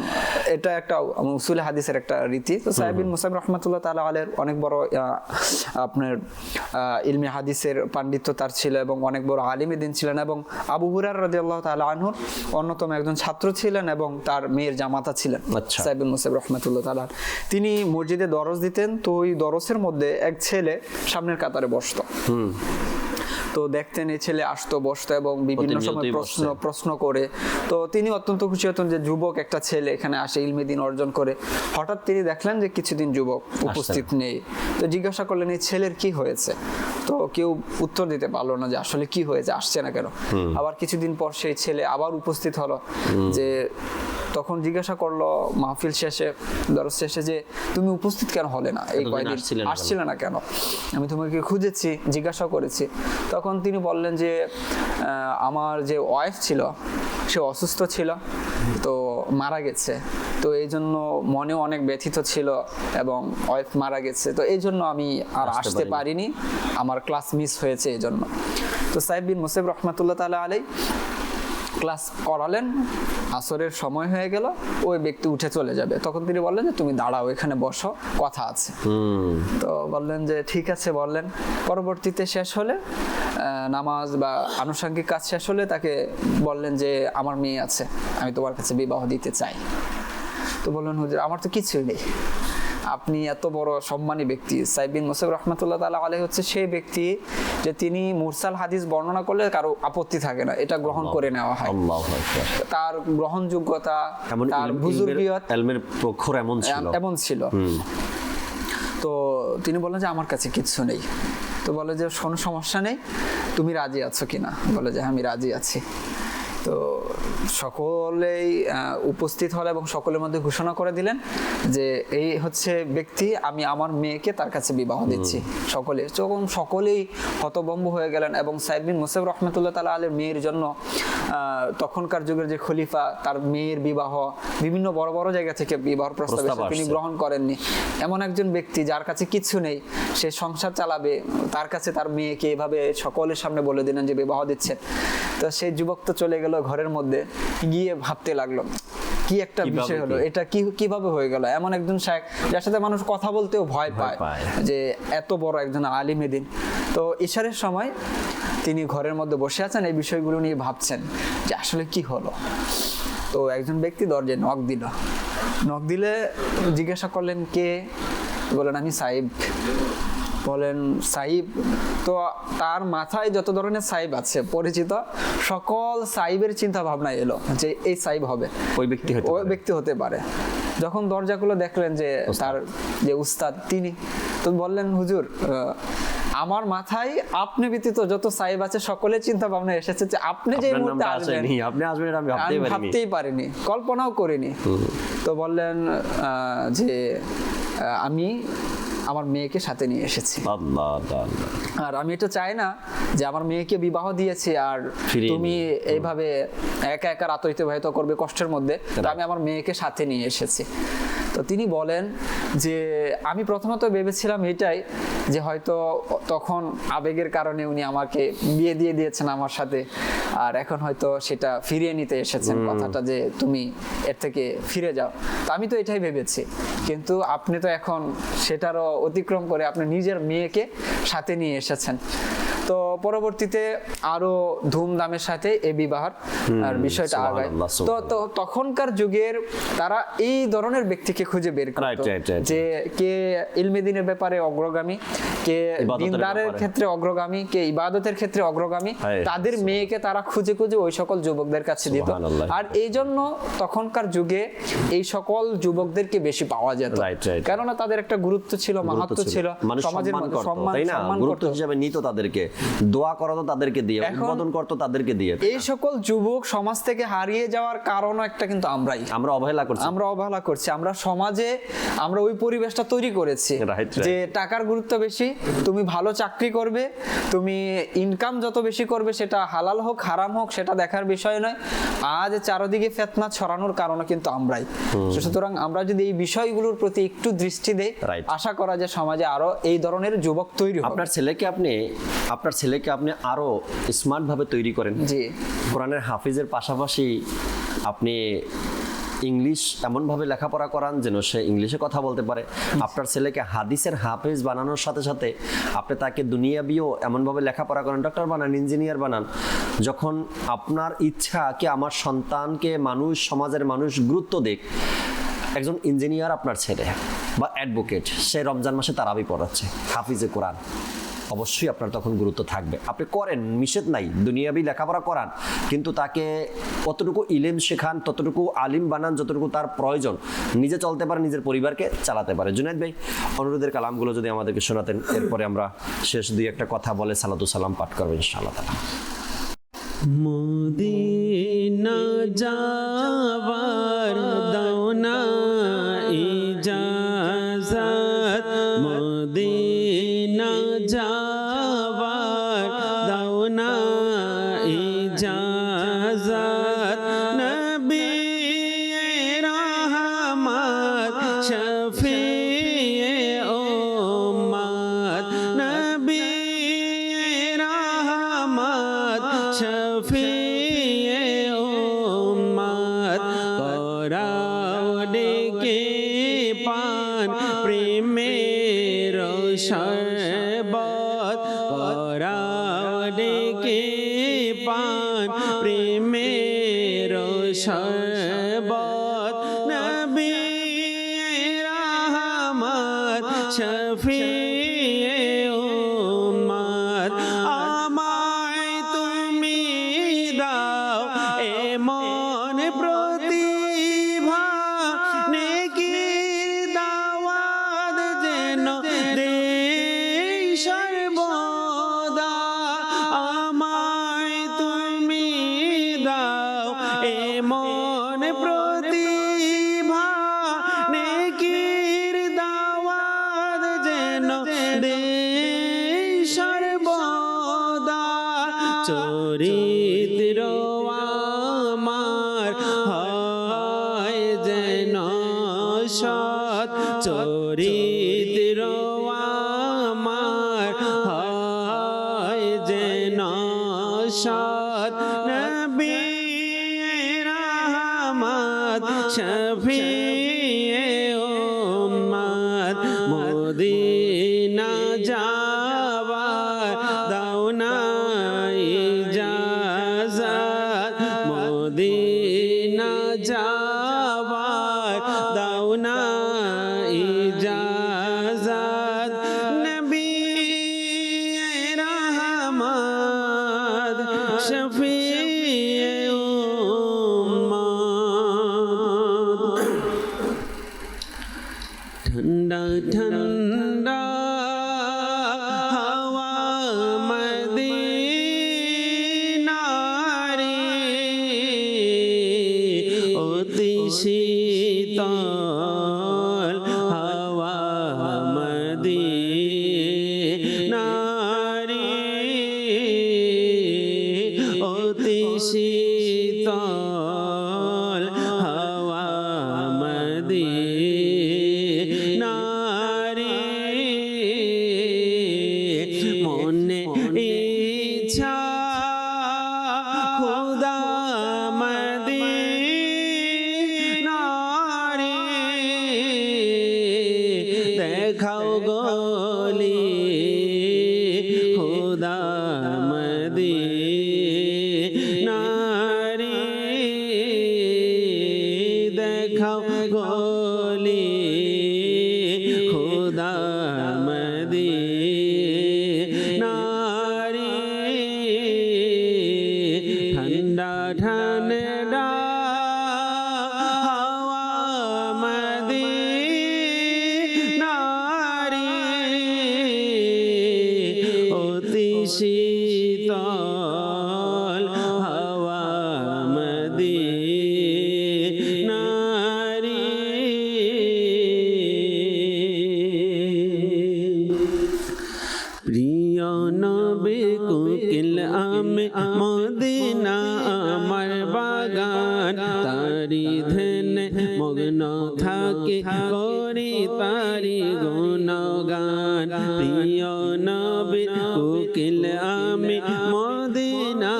এটা একটা উসুল হাদিসের একটা রীতি। তো সাইদ বিন মুসাইব রাহমাতুল্লাহ তাআলা আলাইহির অনেক বড় আপনার ইলমে হাদিসের পাণ্ডিত্য তার ছিল এবং অনেক বড় আলিমে দিন ছিলেন, এবং আবু হুরায়রা রাদিয়াল্লাহু তাআলা আনহুর অন্যতম একজন ছাত্র ছিলেন এবং তার মেয়ের জামাতা ছিলেন সাইদ বিন মুসাইব রাহমাতুল্লাহ তাআলা। তিনি মসজিদে দরস দিতেন, তো ওই দরসের মধ্যে এক ছেলে সামনের কাতারে বসতো। তো দেখতেন এই ছেলে আসতো, বসতো এবং বিভিন্ন সময় প্রশ্ন করে। তো তিনি অত্যন্ত খুশি হতেন যে যুবক একটা ছেলে এখানে আসে, ইলমে দ্বীন অর্জন করে। হঠাৎ তিনি দেখলেন যে কিছুদিন যুবক উপস্থিত নেই। তো জিজ্ঞাসা করলেন এই ছেলের কি হয়েছে? তো কেউ উত্তর দিতে পারলো না যে আসলে কি হয়েছে, আসছে না কেন। আবার কিছুদিন পর সেই ছেলে আবার উপস্থিত হলো, যে তখন জিজ্ঞাসা করলো মাহফিল শেষে, দরস শেষে, যে তুমি উপস্থিত কেন হলে না, এই কয়েকদিন আসছিলে না কেন, আমি তোমাকে খুঁজেছি, জিজ্ঞাসা করেছি। তখন তিনি বললেন যে আমার যে ওয়াইফ ছিল সে অসুস্থ ছিল, তো মারা গেছে, তো এই জন্য মনেও অনেক ব্যথিত ছিল এবং ওয়াইফ মারা গেছে, তো এই জন্য আমি আর আসতে পারিনি, আমার ক্লাস মিস হয়েছে এই জন্য। তো সাইদ বিন মুসাইব রাহমাতুল্লাহ তাআলা আলাইহি ক্লাস করালেন, আসরের সময় হয়ে গেল, ওই ব্যক্তি উঠে চলে যাবে। তখন তিনি বললেন যে তুমি দাঁড়াও, এখানে বসো, কথা আছে। তো বললেন যে ঠিক আছে, বললেন। পরবর্তীতে শেষ হলে, নামাজ বা আনুষঙ্গিক কাজ শেষ হলে তাকে বললেন যে আমার মেয়ে আছে, আমি তোমার কাছে বিবাহ দিতে চাই। তো বললেন হুজুর আমার তো কিছুই নেই। আপনি এত বড় সম্মানী ব্যক্তি, সাইদ বিন মুসাইব রাহমাতুল্লাহ তাআলা আলাইহি হচ্ছে সেই ব্যক্তি যে তিনি মুরসাল হাদিস বর্ণনা করলে কারো আপত্তি থাকে না, এটা গ্রহণ করে নেওয়া হয়। আল্লাহু আকবার। তার গ্রহণযোগ্যতা, তার বুজুর্গিয়ত, ইলমের প্রখর এমন ছিল। তো তিনি বললেন যে আমার কাছে কিছু নেই। তো বলে যে শোনো, সমস্যা নেই, তুমি রাজি আছো কিনা? বলে যে আমি রাজি আছি। তো সকলেই উপস্থিত হল এবং সকলের মধ্যে ঘোষণা করে দিলেন যে এই হচ্ছে ব্যক্তি, আমি আমার মেয়েকে তার কাছে বিবাহ দিচ্ছি। সকলেই হতভম্ব হয়ে গেলেন এবং সাইদ বিন মুসাইব রহমতুল্লাহ তাআলা আলাইহির মেয়ের জন্য তখনকার যুগের যে খলিফা, তার মেয়ের বিবাহ বিভিন্ন বড় বড় জায়গা থেকে বিবাহের প্রস্তাব এসে তিনি গ্রহণ করেননি। এমন একজন ব্যক্তি যার কাছে কিছু নেই, সে সংসার চালাবে, তার কাছে তার মেয়েকে এভাবে সকলের সামনে বলে দিলেন যে বিবাহ দিচ্ছেন। তো সেই যুবক তো চলে গেল ঘরের মধ্যে, গিয়ে ভাবতে লাগলো কি একটা বিষয় হলো, এটা কিভাবে হয়ে গেল। এমন একজন শায়েখ যার সাথে মানুষ কথা বলতেও ভয় পায়, যে এত বড় একজন আলিমে দ্বীন। তো ইশারের সময় তিনি ঘরের মধ্যে বসে আছেন, এই বিষয়গুলো নিয়ে ভাবছেন যে আসলে কি হলো। তো একজন ব্যক্তি দরজায় নক দিলে জিজ্ঞাসা করলেন কে? বলেন আমি সাহিব। বলেন সাহিব? তো তার মাথায় যত ধরনের সাহিব আছে পরিচিত, সকল সাহিবের চিন্তা ভাবনা এলো যে এই সাহিব হবে, ওই ব্যক্তি হতে পারে। যখন দরজাগুলো দেখলেন যে তার যে উস্তাদ তিনি, তো বললেন হুজুর, আমার মাথায় আপনি ব্যতীত যত সাহিব আছে সকলের চিন্তা ভাবনা এসেছে যে আপনি যে মুহূর্তে আসবেন, আমি ভাবতেই পারিনি, কল্পনাও করিনি। তো বললেন যে আমি আমার মেয়েকে সাথে নিয়ে এসেছি, আর আমি এটা চাই না যে আমার মেয়েকে বিবাহ দিয়েছি আর তুমি এইভাবে একা একা রাত অতিবাহিত করবে কষ্টের মধ্যে, তো আমি আমার মেয়েকে সাথে নিয়ে এসেছি। তো তিনি বলেন যে আমি প্রথমত ভেবেছিলাম এটাই যে হয়তো তখন আবেগের কারণে উনি আমাকে বিয়ে দিয়ে দিয়েছেন আমার সাথে, আর এখন হয়তো সেটা ফিরিয়ে নিতে এসেছেন, কথাটা যে তুমি এর থেকে ফিরে যাও। তো আমি তো এটাই ভেবেছি, কিন্তু আপনি তো এখন সেটারও অতিক্রম করে আপনি নিজের মেয়েকে সাথে নিয়ে এসেছেন। তো পরবর্তীতে আরো ধুমধামের সাথে এই বিবাহের বিষয়টা আগায়। তো তখনকার যুগের তারা এই ধরনের ব্যক্তিকে খুঁজে বের করত যে কে ইলমে দ্বীনের ব্যাপারে অগ্রগামী, কে দিনদারের ক্ষেত্রে অগ্রগামী, কে ইবাদতের ক্ষেত্রে অগ্রগামী, তাদের মেয়েকে তারা খুঁজে খুঁজে ওই সকল যুবকদের কাছে দিত। আর এই জন্য তখনকার যুগে এই সকল যুবকদেরকে বেশি পাওয়া যেত, কেননা তাদের একটা গুরুত্ব ছিল, মাহাত্ম্য ছিল, সমাজের মধ্যে সম্মান
গুরুত্ব হিসেবে নিত, তাদেরকে দোয়া করা তো তাদেরকে দিয়ে, উদ্বোধন করতো তাদেরকে দিয়ে।
এই সকল যুবক সমাজ থেকে হারিয়ে যাওয়ার কারণ একটা কিন্তু আমরা অবহেলা করছি। আমরা সমাজে আমরা ওই পরিবেশটা তৈরি করেছি যে টাকার গুরুত্ব বেশি, তুমি ভালো চাকরি করবে, তুমি ইনকাম যত বেশি করবে সেটা হালাল হোক হারাম হোক সেটা দেখার বিষয় নয়। আজ চারদিকে ফিতনা ছড়ানোর কারণে কিন্তু আমরাই। সুতরাং আমরা যদি এই বিষয়গুলোর প্রতি একটু দৃষ্টি দেই, আশা করা যায় সমাজে আরো এই ধরনের যুবক তৈরি হবে।
আপনার ছেলেকে আপনি আরো স্মার্ট ভাবে তৈরি করেন।
জি,
কোরআনের হাফিজের পাশাপাশি আপনি ইংলিশ এমনভাবে লেখাপড়া করান যেন সে ইংলিশে কথা বলতে পারে। আপনার ছেলেকে হাদিসের হাফেজ বানানোর সাথে সাথে আপনি তাকে দুনিয়াবিও এমনভাবে লেখাপড়া করেন, ডক্টর বানান, ইঞ্জিনিয়ার বানান। যখন আপনার ইচ্ছা কি আমার সন্তানকে সমাজের মানুষ গুরুত্ব দেখ, একজন ইঞ্জিনিয়ার আপনার ছেলে বা অ্যাডভোকেট, সে রমজান মাসে তারাবি পড়াচ্ছে, হাফিজে কোরআন, অবশ্যই আপনার তখন গুরুত্ব থাকবে। আপনি করেন, নিষেধ নাই, দুনিয়াবি লেখাপড়া করান, কিন্তু তাকে কতটুকু ইলম শেখান, ততটুকু আলিম বানান যতটুকু তার প্রয়োজন, নিজে চলতে পারে, নিজের পরিবারকে চালাতে পারে। জুনায়েদ ভাই, অনুরোধের কালামগুলো যদি আমাদেরকে শোনাতেন, এরপরে আমরা শেষ দুই একটা কথা বলে সালাতু সালাম পাঠ করবো ইনশাআল্লাহ তাআলা।
মদিনা যাবার দাও না ইজাজত, মদিনা যাবার দাও না ইজাজত, নবী রহমত শফিয়ে উম্মত, নবী রহমত শফিয়ে উম্মত, করাও ডেকে পান প্রেমের শরবত, করাও ডেকে পান প্রেমের শরবত, নবী রহমত শফিয়ে উম্মত, আমায় তুমি দাও এমন প্রতিভা, নেকির দাওয়াত যেন দেই সর্বদা। চরিত্র আমার হয় যেন সৎ, চরিত্র আমার হয় যেন সৎ, নবী রহমত শফিয়ে উম্মত, মদিনা যাবার দাও না ইজাজত, মদিনা যাবার দাও না ইজাজত, নবী রহমত শফিয়ে উম্মত। ঠান্ডা ঠান্ডা হাওয়া মদিনারে, অতি শীতল হাওয়া মদিনারে, অতি শীতল হাওয়া মদিনারে, মনে ইচ্ছা খোদা মদিনারে, দেখাও গলি খোদা মদিনারে, দেখাও গলি খোদা মদিনারে, ঠান্ডা ঠান্ডা হাওয়া মদিনারে, অতি শীতল হাওয়া মদিনারে। প্রিয় নবী কোকিল আমি মদিনা আমার বাগান, তারি ধ্যানে মগ্ন থাকি করি তারি গুণগান, প্রিয় নবী কোকিল আমি মদিনা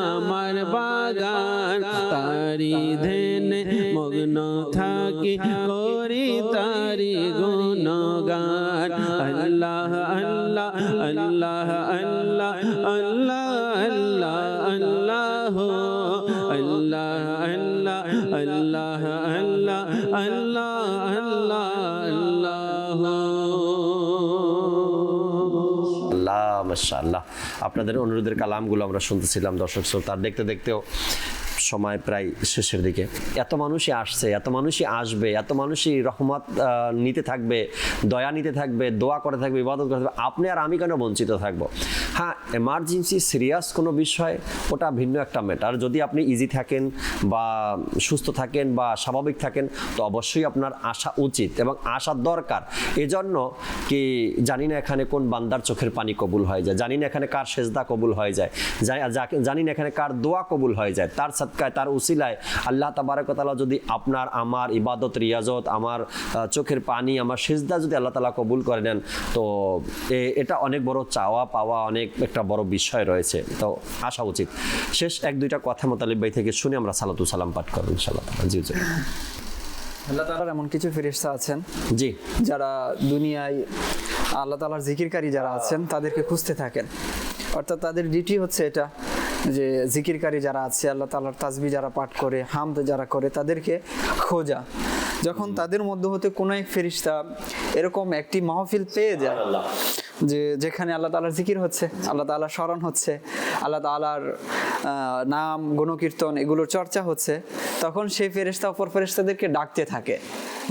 আমার বাগান, তারি ধ্যানে মগ্ন থাকি করি তারি গুণগান, আল্লাহ আল্লাহ আল্লাহ আল্লাহ আল্লাহ আল্লাহ আল্লাহ আল্লাহ আল্লাহ আল্লাহ আল্লাহ আল্লাহ
আল্লাহ মাশাআল্লাহ। আপনাদের অনুরোধের কালামগুলো আমরা শুনতেছিলাম দর্শক শ্রোতা, দেখতে দেখতেও সময় প্রায় শেষের দিকে। এত মানুষই আসছে, এত মানুষই আসবে, এত মানুষই রহমত নিতে থাকবে, দয়া নিতে থাকবে, দোয়া করে থাকবে, ইবাদত করে থাকবে, আপনি আর আমি কেন বঞ্চিত থাকবো? হ্যাঁ, এমার্জেন্সি সিরিয়াস কোনো বিষয় ওটা ভিন্ন একটা ম্যাটার। যদি আপনি ইজি থাকেন বা সুস্থ থাকেন বা স্বাভাবিক থাকেন তো অবশ্যই আপনার আসা উচিত এবং আসার দরকার। এজন্য কি জানি না এখানে কোন বান্দার চোখের পানি কবুল হয়ে যায়, জানি না এখানে কার সেজদা কবুল হয়ে যায়, জানি না এখানে কার দোয়া কবুল হয়ে যায়, তার সাদকায় তার উসিলায় আল্লাহ তাবারক ওয়া তাআলা যদি আপনার আমার ইবাদত রিয়াজত, আমার চোখের পানি, আমার সেজদা যদি আল্লাহ তাআলা কবুল করে নেন তো এটা অনেক বড় চাওয়া পাওয়া, অনেক একটা বড় বিষয় রয়েছে, তো আসা উচিত। শেষ এক দুইটা কথা মোতালিব ভাই থেকে শুনে আমরা সালাতু সালাম পাঠ করব ইনশাআল্লাহ। জি জি।
আল্লাহ তাআলার এমন কিছু ফেরেশতা আছেন
জি,
যারা দুনিয়ায় আল্লাহ তাআলার জিকিরকারী যারা আছেন তাদেরকে খুঁজতে থাকেন, অর্থাৎ তাদের ডিউটি হচ্ছে এটা যে জিকিরকারী যারা আছে, আল্লাহ তাআলার তাসবিহ যারা পাঠ করে, হামদ যারা করে, তাদেরকে খোঁজা। যখন তাদের মধ্য হতে কোনো এক ফেরেশতা এরকম একটি মাহফিল পেয়ে যায় যেখানে আল্লাহ তাআলার জিকির হচ্ছে, আল্লাহ তাআলার স্মরণ হচ্ছে, আল্লাহ তাআলার নাম গুণকীর্তন এগুলোর চর্চা হচ্ছে, তখন সেই ফেরেশতা অপর ফেরেশতাদেরকে ডাকতে থাকে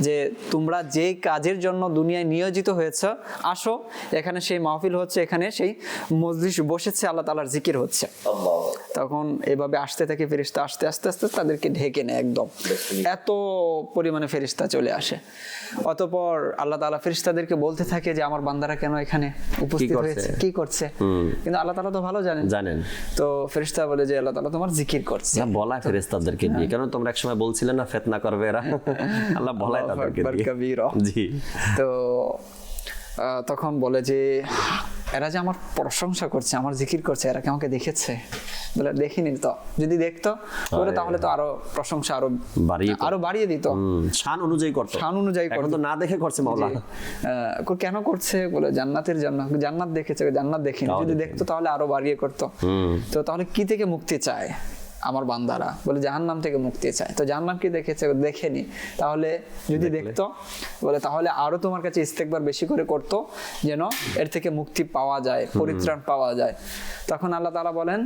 যে তোমরা যে কাজের জন্য দুনিয়ায় নিয়োজিত হয়েছে আসো, এখানে সেই মাহফিল হচ্ছে, এখানে সেই মজলিস বসেছে, আল্লাহ তাআলার জিকির হচ্ছে। তখন এভাবে আসতে থাকে ফেরেশতা, আস্তে আস্তে আস্তে তাদেরকে ঢেকে নেয় একদম, এত পরিমাণে ফেরেশতা চলে আসে। অতঃপর আল্লাহ তাআলা ফেরেশতাদেরকে বলতে থাকে যে আমার বান্দারা কেন এখানে উপস্থিত হয়েছে, কি করছে, কিন্তু আল্লাহ তাআলা তো ভালো জানেন। তো ফেরেশতা বলে যে আল্লাহ তাআলা তোমার জিকির করছে।
বলা ফেরেশতাদেরকে দিয়ে, কারণ তোমরা একসময় বলছিলে না ফিতনা করবে এরা, আল্লাহ বলায় তাদেরকে দিয়ে। জি।
তো তখন বলে যে এরা যে আমার প্রশংসা করছে, আমার জিকির করছে, এরা কি আমাকে দেখেছে? বলে দেখিনি তো, যদি দেখতো বলে তাহলে তো আরো প্রশংসা আরো বাড়িয়ে দিত,
শান অনুযায়ী করতো। এখন তো না দেখে করছে মাওলা।
কেন করছে? বলে জান্নাতের জন্য, জান্নাত দেখেছে, জান্নাত দেখিনি, যদি দেখতো তাহলে আরো বাড়িয়ে করতো। তো তাহলে কি থেকে মুক্তি চায় আমার বান্দারা? বলে জাহান্নাম থেকে মুক্তি চায়। তো জাহান্নাম কি দেখেছে? দেখেনি। তাহলে যদি দেখতো বলে তাহলে আরো তোমার কাছে ইস্তেগফার বেশি করে করতো, যেন এর থেকে মুক্তি পাওয়া যায়, পরিত্রাণ পাওয়া যায়। তখন আল্লাহ তাআলা বলেন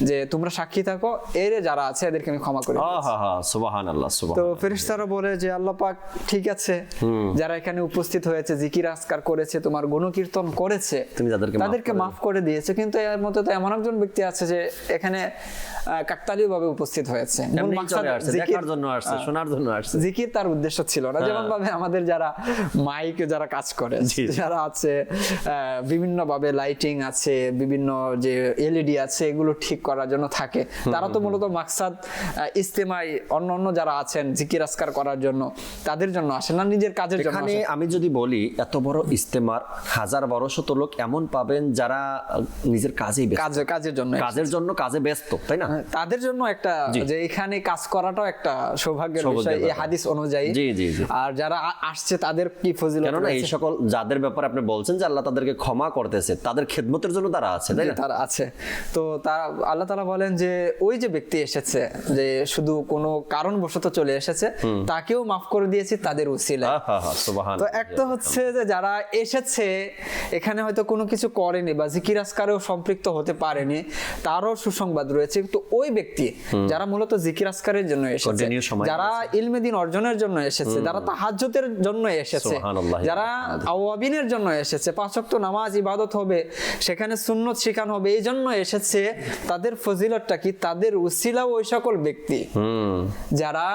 যে তোমরা সাক্ষী থাকো, এর যারা আছে এদেরকে আমি ক্ষমা করে দিয়েছি।
সুবহানাল্লাহ, সুবহানাল্লাহ।
তো ফেরেশতারা বলে যে আল্লাহ পাক ঠিক আছে, যারা এখানে উপস্থিত হয়েছে, জিকির আজকার করেছে, তোমার গুণকীর্তন করেছে,
তুমি
তাদেরকে মাফ করে দিয়েছে, কিন্তু এর মধ্যে তো এমন একজন ব্যক্তি আছে যে এখানে কাকতালীয় ভাবে উপস্থিত হয়েছে,
দেখার জন্য আসছে, শোনার জন্য আসছে,
জিকির তার উদ্দেশ্য ছিল না। যেমন ভাবে আমাদের যারা মাইকে যারা কাজ করে, যারা আছে বিভিন্ন ভাবে লাইটিং আছে, বিভিন্ন যে এলইডি আছে, এগুলো ঠিক করার জন্য থাকে, তারা তো মূলত মাকসাদ ইজতেমাই অন্য যারা আছেন জিকির আজকার করার জন্য, তাদের জন্য আসে না, নিজের কাজের জন্য।
এখানে আমি যদি বলি, এত বড় ইজতেমার 1000-1200 লোক এমন পাবেন যারা নিজের কাজের জন্য কাজে ব্যস্ত, তাই না?
তাদের জন্য একটা যে এখানে কাজ করাটাও একটা সৌভাগ্যের বিষয় এই হাদিস অনুযায়ী। আর যারা আসছে তাদের কি ফজিলত,
কেননা এই সকল যাদের ব্যাপারে আপনি বলছেন যে আল্লাহ তাদেরকে ক্ষমা করতেছে, তাদের খেদমতের জন্য তারা আছে, তাই না?
তারা আছে। তো আল্লাহ তাআলা বলেন যে ওই যে ব্যক্তি এসেছে, যে শুধু কোনো কারণবশত চলে এসেছে, তাকেও মাফ করে দিয়েছি তাদের উসিলায়। তো একটা হচ্ছে যে যারা এসেছে এখানে হয়তো কোনো কিছু করেনি বা জিকির আজকারেও সম্পৃক্ত হতে পারেনি, তারও সুসংবাদ রয়েছে। তো ওই ব্যক্তি যারা মূলত জিকির আজকারের জন্য এসেছে, যারা ইলমে দ্বীন অর্জনের জন্য এসেছে, যারা তাহাজ্জুদের জন্য এসেছে, যারা আওয়াবিনের জন্য এসেছে, 5 ওয়াক্ত নামাজ ইবাদত হবে, সেখানে সুন্নত শিখানো হবে, এই জন্য এসেছে, তাদের ফজিলতটা কি? তাদের উসিলা ওই সকল ব্যক্তি যারা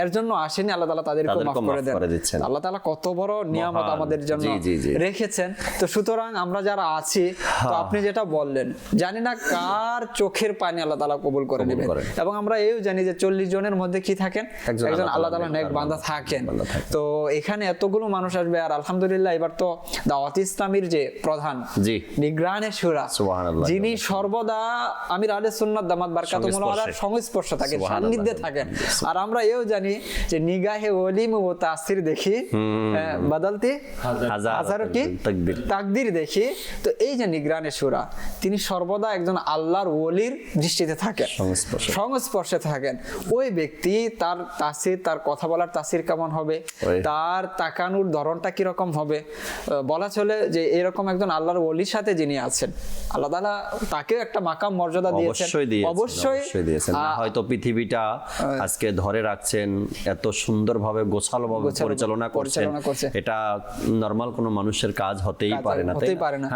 এর জন্য আসেনি, আল্লাহ তাআলা তাদেরকে মাফ করে দেন। আল্লাহ তাআলা কত বড় নিয়ামত আমাদের জন্য রেখেছেন। তো সুতরাং আমরা যারা আছি, তো আপনি যেটা বললেন, জানি না কার চোখের পানি আল্লাহ তাআলা কবুল করে নেবেন, এবং আমরা এও জানি যে 40 জনের মধ্যে কি থাকেন? একজন আল্লাহ তাআলা নেক বান্দা থাকেন। তো এখানে এতগুলো মানুষ আসবে, আর আলহামদুলিল্লাহ এবার তো দাওয়াত ইসলামীর যে প্রধান নিগরানে শুরা, যিনি সর্বদা আমির আহলে সুন্নাত দামাত বারকাতুহুল আলার সংস্পর্শে থাকেন, সান্নিধ্যে থাকেন। আর আমরা এও জানি যে নিগাহে ওলিম ও তাসির দেখি বদলতি হাজার কি তাকদীর দেখি। তো এই যে নিগরানে শুরা, তিনি সর্বদা একজন আল্লাহর ওলির দৃষ্টিতে থাকেন, সংস্পর্শে থাকেন। ওই ব্যক্তি তার তাসির, তার কথা বলার তাসির কেমন হবে, তার তাকানোর ধরনটা কিরকম হবে, বলা চলে যে এরকম একজন আল্লাহর ওলির সাথে যিনি আছেন, আল্লাহ তাআলা তাকেও একটা মাকাম মর্যাদা দিয়েছেন, অবশ্যই দিয়েছেন।
হয়তো পৃথিবীটা আজকে ধরে রাখছেন, এত সুন্দরভাবে গোছালোভাবে পরিচালনা করছেন, এটা নরমাল কোনো মানুষের কাজ হতেই পারে না, তাই না?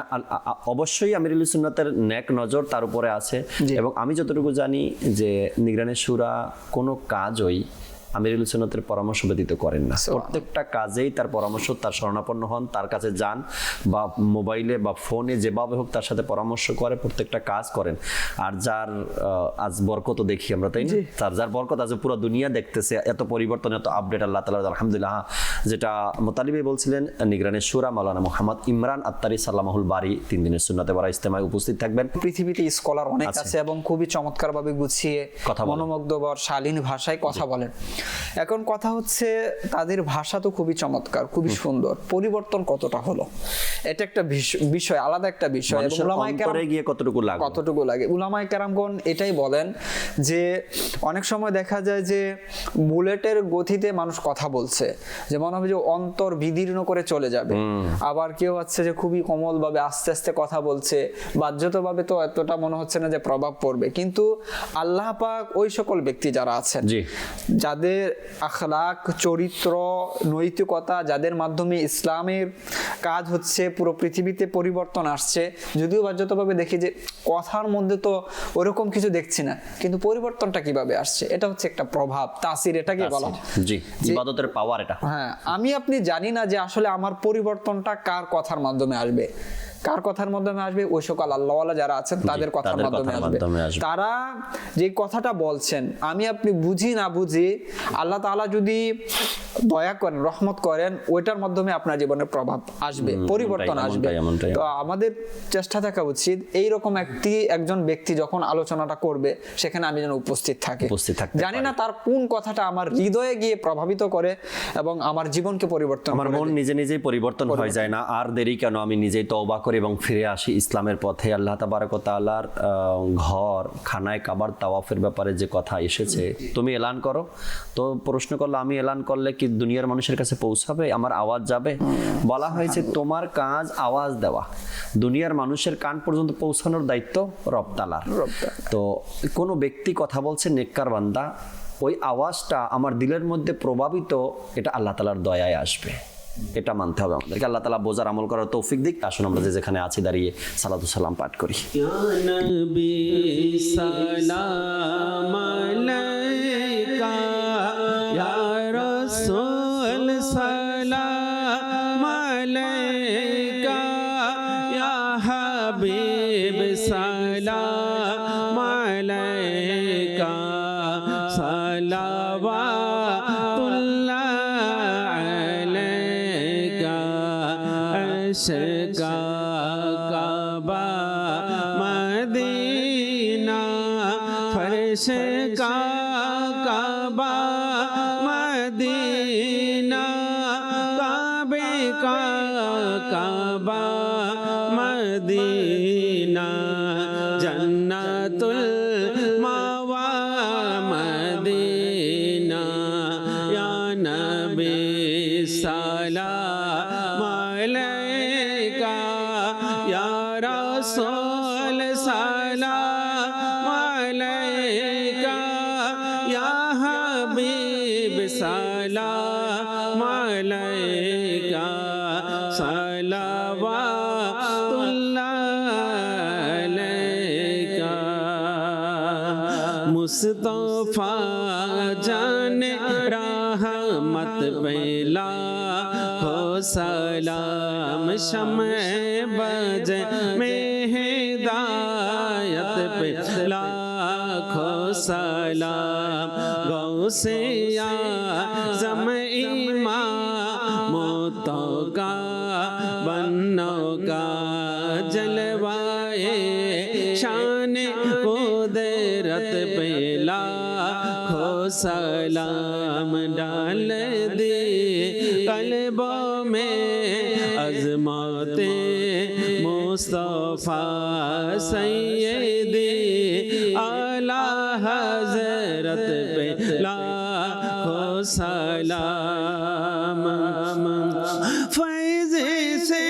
অবশ্যই আমিরুল সুন্নাতের নেক নজর তার উপরে আছে। এবং আমি যতটুকু জানি যে নিগরানে শুরা কোনো কাজই আমিরুল সুন্নাতের পরামর্শ ব্যতীত করেন না। প্রত্যেকটা কাজেই তার পরামর্শ, তার শরণাপন্ন হন, তার কাছে যান, বা মোবাইলে বা ফোনে যেভাবে হোক তার সাথে পরামর্শ করে প্রত্যেকটা কাজ করেন। আর যার আজ বরকত দেখি আমরা, তাই না? যার বরকত আজ পুরো দুনিয়া দেখতেছে, এত পরিবর্তন, এত আপডেট, আল্লাহ তাআলা আলহামদুলিল্লাহ। যেটা মোতালিবে বলছিলেন, নিগরানে শুরা মাওলানা মুহাম্মদ ইমরান আত্তারি সাল্লামাহুল বারি 3 দিনের সুন্নাতে ভরা ইজতেমায় উপস্থিত থাকবেন।
পৃথিবীতে স্কলার অনেক আছে এবং খুবই চমৎকারভাবে গুছিয়ে মনোমুগ্ধকর শালীন ভাষায় কথা বলেন। এখন কথা হচ্ছে তাদের ভাষা তো খুবই চমৎকার, খুবই সুন্দর, পরিবর্তন কতটা হলো এটা একটা বিষয়, আলাদা একটা বিষয়। এবং উলামায়ে কেরাম গিয়ে কতটুকু লাগে, উলামায়ে কেরামগণ এটাই বলেন যে অনেক সময় দেখা যায় যে বুলেটের গতিতে মানুষ কথা বলছে, যে মনে হবে যে অন্তর বিদীর্ণ করে চলে যাবে। আবার কেউ হচ্ছে যে খুবই কোমল ভাবে আস্তে আস্তে কথা বলছে, বাহ্যতভাবে তো এতটা মনে হচ্ছে না যে প্রভাব পড়বে। কিন্তু আল্লাহ পাক ওই সকল ব্যক্তি যারা আছেন, যাদের যাদের আখলাক, চরিত্র, নৈতিকতা, যাদের মাধ্যমে ইসলামের কাজ হচ্ছে, পুরো পৃথিবীতে পরিবর্তন আসছে। যদিও বাহ্যতভাবে দেখি যে কথার মধ্যে তো ওরকম কিছু দেখছি না, কিন্তু পরিবর্তনটা কিভাবে আসছে, এটা হচ্ছে একটা প্রভাব, তাসির, এটাকে বলা হয়।
জি, ইবাদতের পাওয়ার এটা।
হ্যাঁ, আমি আপনি জানি না যে আসলে আমার পরিবর্তনটা কার কথার মাধ্যমে আসবে, কার কথার মাধ্যমে আসবে। ওই সকল আল্লাহওয়ালা যারা আছেন তাদের কথার মাধ্যমে আসবে। তারা যে কথাটা বলছেন, আমি আপনি বুঝি না বুঝি, আল্লাহ তাআলা যদি দয়া করেন, রহমত করেন, ওইটার মাধ্যমে আপনার জীবনে প্রভাব আসবে, পরিবর্তন আসবে। তো আমাদের চেষ্টা থাকা উচিত এইরকম একজন ব্যক্তি যখন আলোচনাটা করবে সেখানে আমি যেন উপস্থিত থাকি। জানি না তার কোন কথাটা আমার হৃদয়ে গিয়ে প্রভাবিত করে এবং আমার জীবনকে পরিবর্তন করে।
আমার মন নিজে নিজেই পরিবর্তন হয়ে যায় না, আর দেরি কেন, আমি নিজেই তওবা করি এবং ফিরে আসি ইসলামের পথে। আল্লাহ তাবারক ওয়া তাআলার ঘর খানায় কাবার তাওয়াফের ব্যাপারে যে কথা এসেছে, তুমি এলান করো। তো প্রশ্ন করলো, আমি এলান করলে কি দুনিয়ার মানুষের কাছে পৌঁছাবে, আমার আওয়াজ যাবে? বলা হয়েছে তোমার কাজ আওয়াজ দেওয়া, দুনিয়ার মানুষের কান পর্যন্ত পৌঁছানোর দায়িত্ব রব তাআলার। তো কোনো ব্যক্তি কথা বলছে, নেককার বান্দা, ওই আওয়াজটা আমার দিলের মধ্যে প্রভাবিত, এটা আল্লাহ তাআলার দয়ায় আসবে, এটা মানতে হবে আমাদেরকে। আল্লাহ তাআলা বোঝার আমল করার তৌফিক দিক। আসুন আমরা যেখানে আছি দাঁড়িয়ে সালাতু সালাম পাঠ করি।
ইয়া নবী সালাম আলাইকা, ইয়া রাসূল সালাম আলাইকা, ইয়া হাবিব সালাম আলাইকা, সালাওয়াতুল্লাহ আশকা কাবা মদিনা, ফরশ কা কাবা মদিনা, কাবে কা কাবা মদিনা, জন্নাতুল মাওয়া মদিনা, ইয়া নবী সালাম আলাইকা, ইয়া রাসূল সালাম আলাইকা, ইয়া হাবিব সালাম আলাইকা, সালাওয়াতুল্লাহ আলাইকা, মুস্তাফা জানে रहमत बेला हो सलाम, शमे बज में हिदायत पे लाखो सलाम, गौसे आज़म इमामों का बन्नों का जलवाए शान कुदरत पे लाखो सलाम, डाल दे कल्बों में अज़मते मुस्तफ़ा सैयदी आला हज़रत पे लाखो सलाम, फैज़ से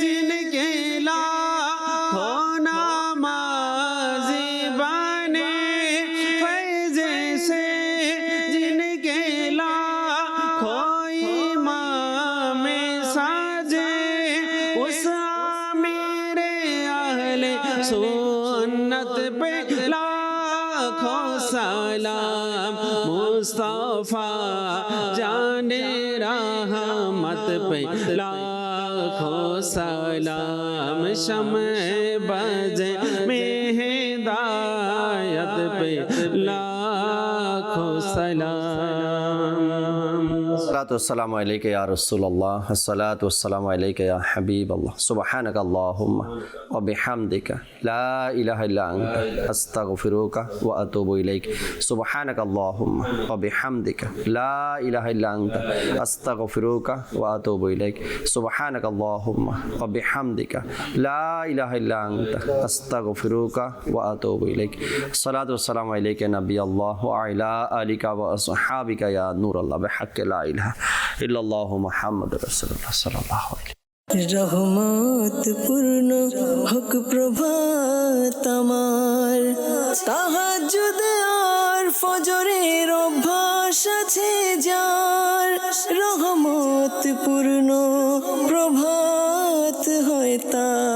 जिनके लाखों नमाज़ी बने, फैज़ से जिनके लाखों इमाम साजे, उस आमिर अहले सुन्नत पे लाखों सलाम, मुस्तफ़ा जाने रहमत पे लाखों सलाम, शमे बजे में हिदायत पे लाखों सलाम।
अस्सलातु वस्सलामु अलैका या रसूलल्लाह, अस्सलातु वस्सलामु अलैका या हबीबल्लाह, सुब्हानक अल्लाहुम्मा व बिहम्दिका ला इलाहा इल्ला अंता अस्तगफिरुका व अतूबु इलैक, सुब्हानक अल्लाहुम्मा व बिहम्दिका ला इलाहा इल्ला अंता अस्तगफिरुका व अतूबु इलैक, सुब्हानक अल्लाहुम्मा व बिहम्दिका ला इलाहा इल्ला अंता अस्तगफिरुका व अतूबु इलैक, अस्सलातु वस्सलामु अलैका नबी अल्लाह व अला आलिका व असहाबिका या नूर अल्लाह बिहक़्क़ि ला इलाहा इल्लल्लाह मुहम्मदुर रासूलुल्लाह सल्लल्लाहु अलैहि।
রহমত পূর্ণ হোক প্রভাত আমার, তাহাজ্জুদ আর ফজরের অভ্যাস আছে যার রহমত পূর্ণ প্রভাত হয় তার।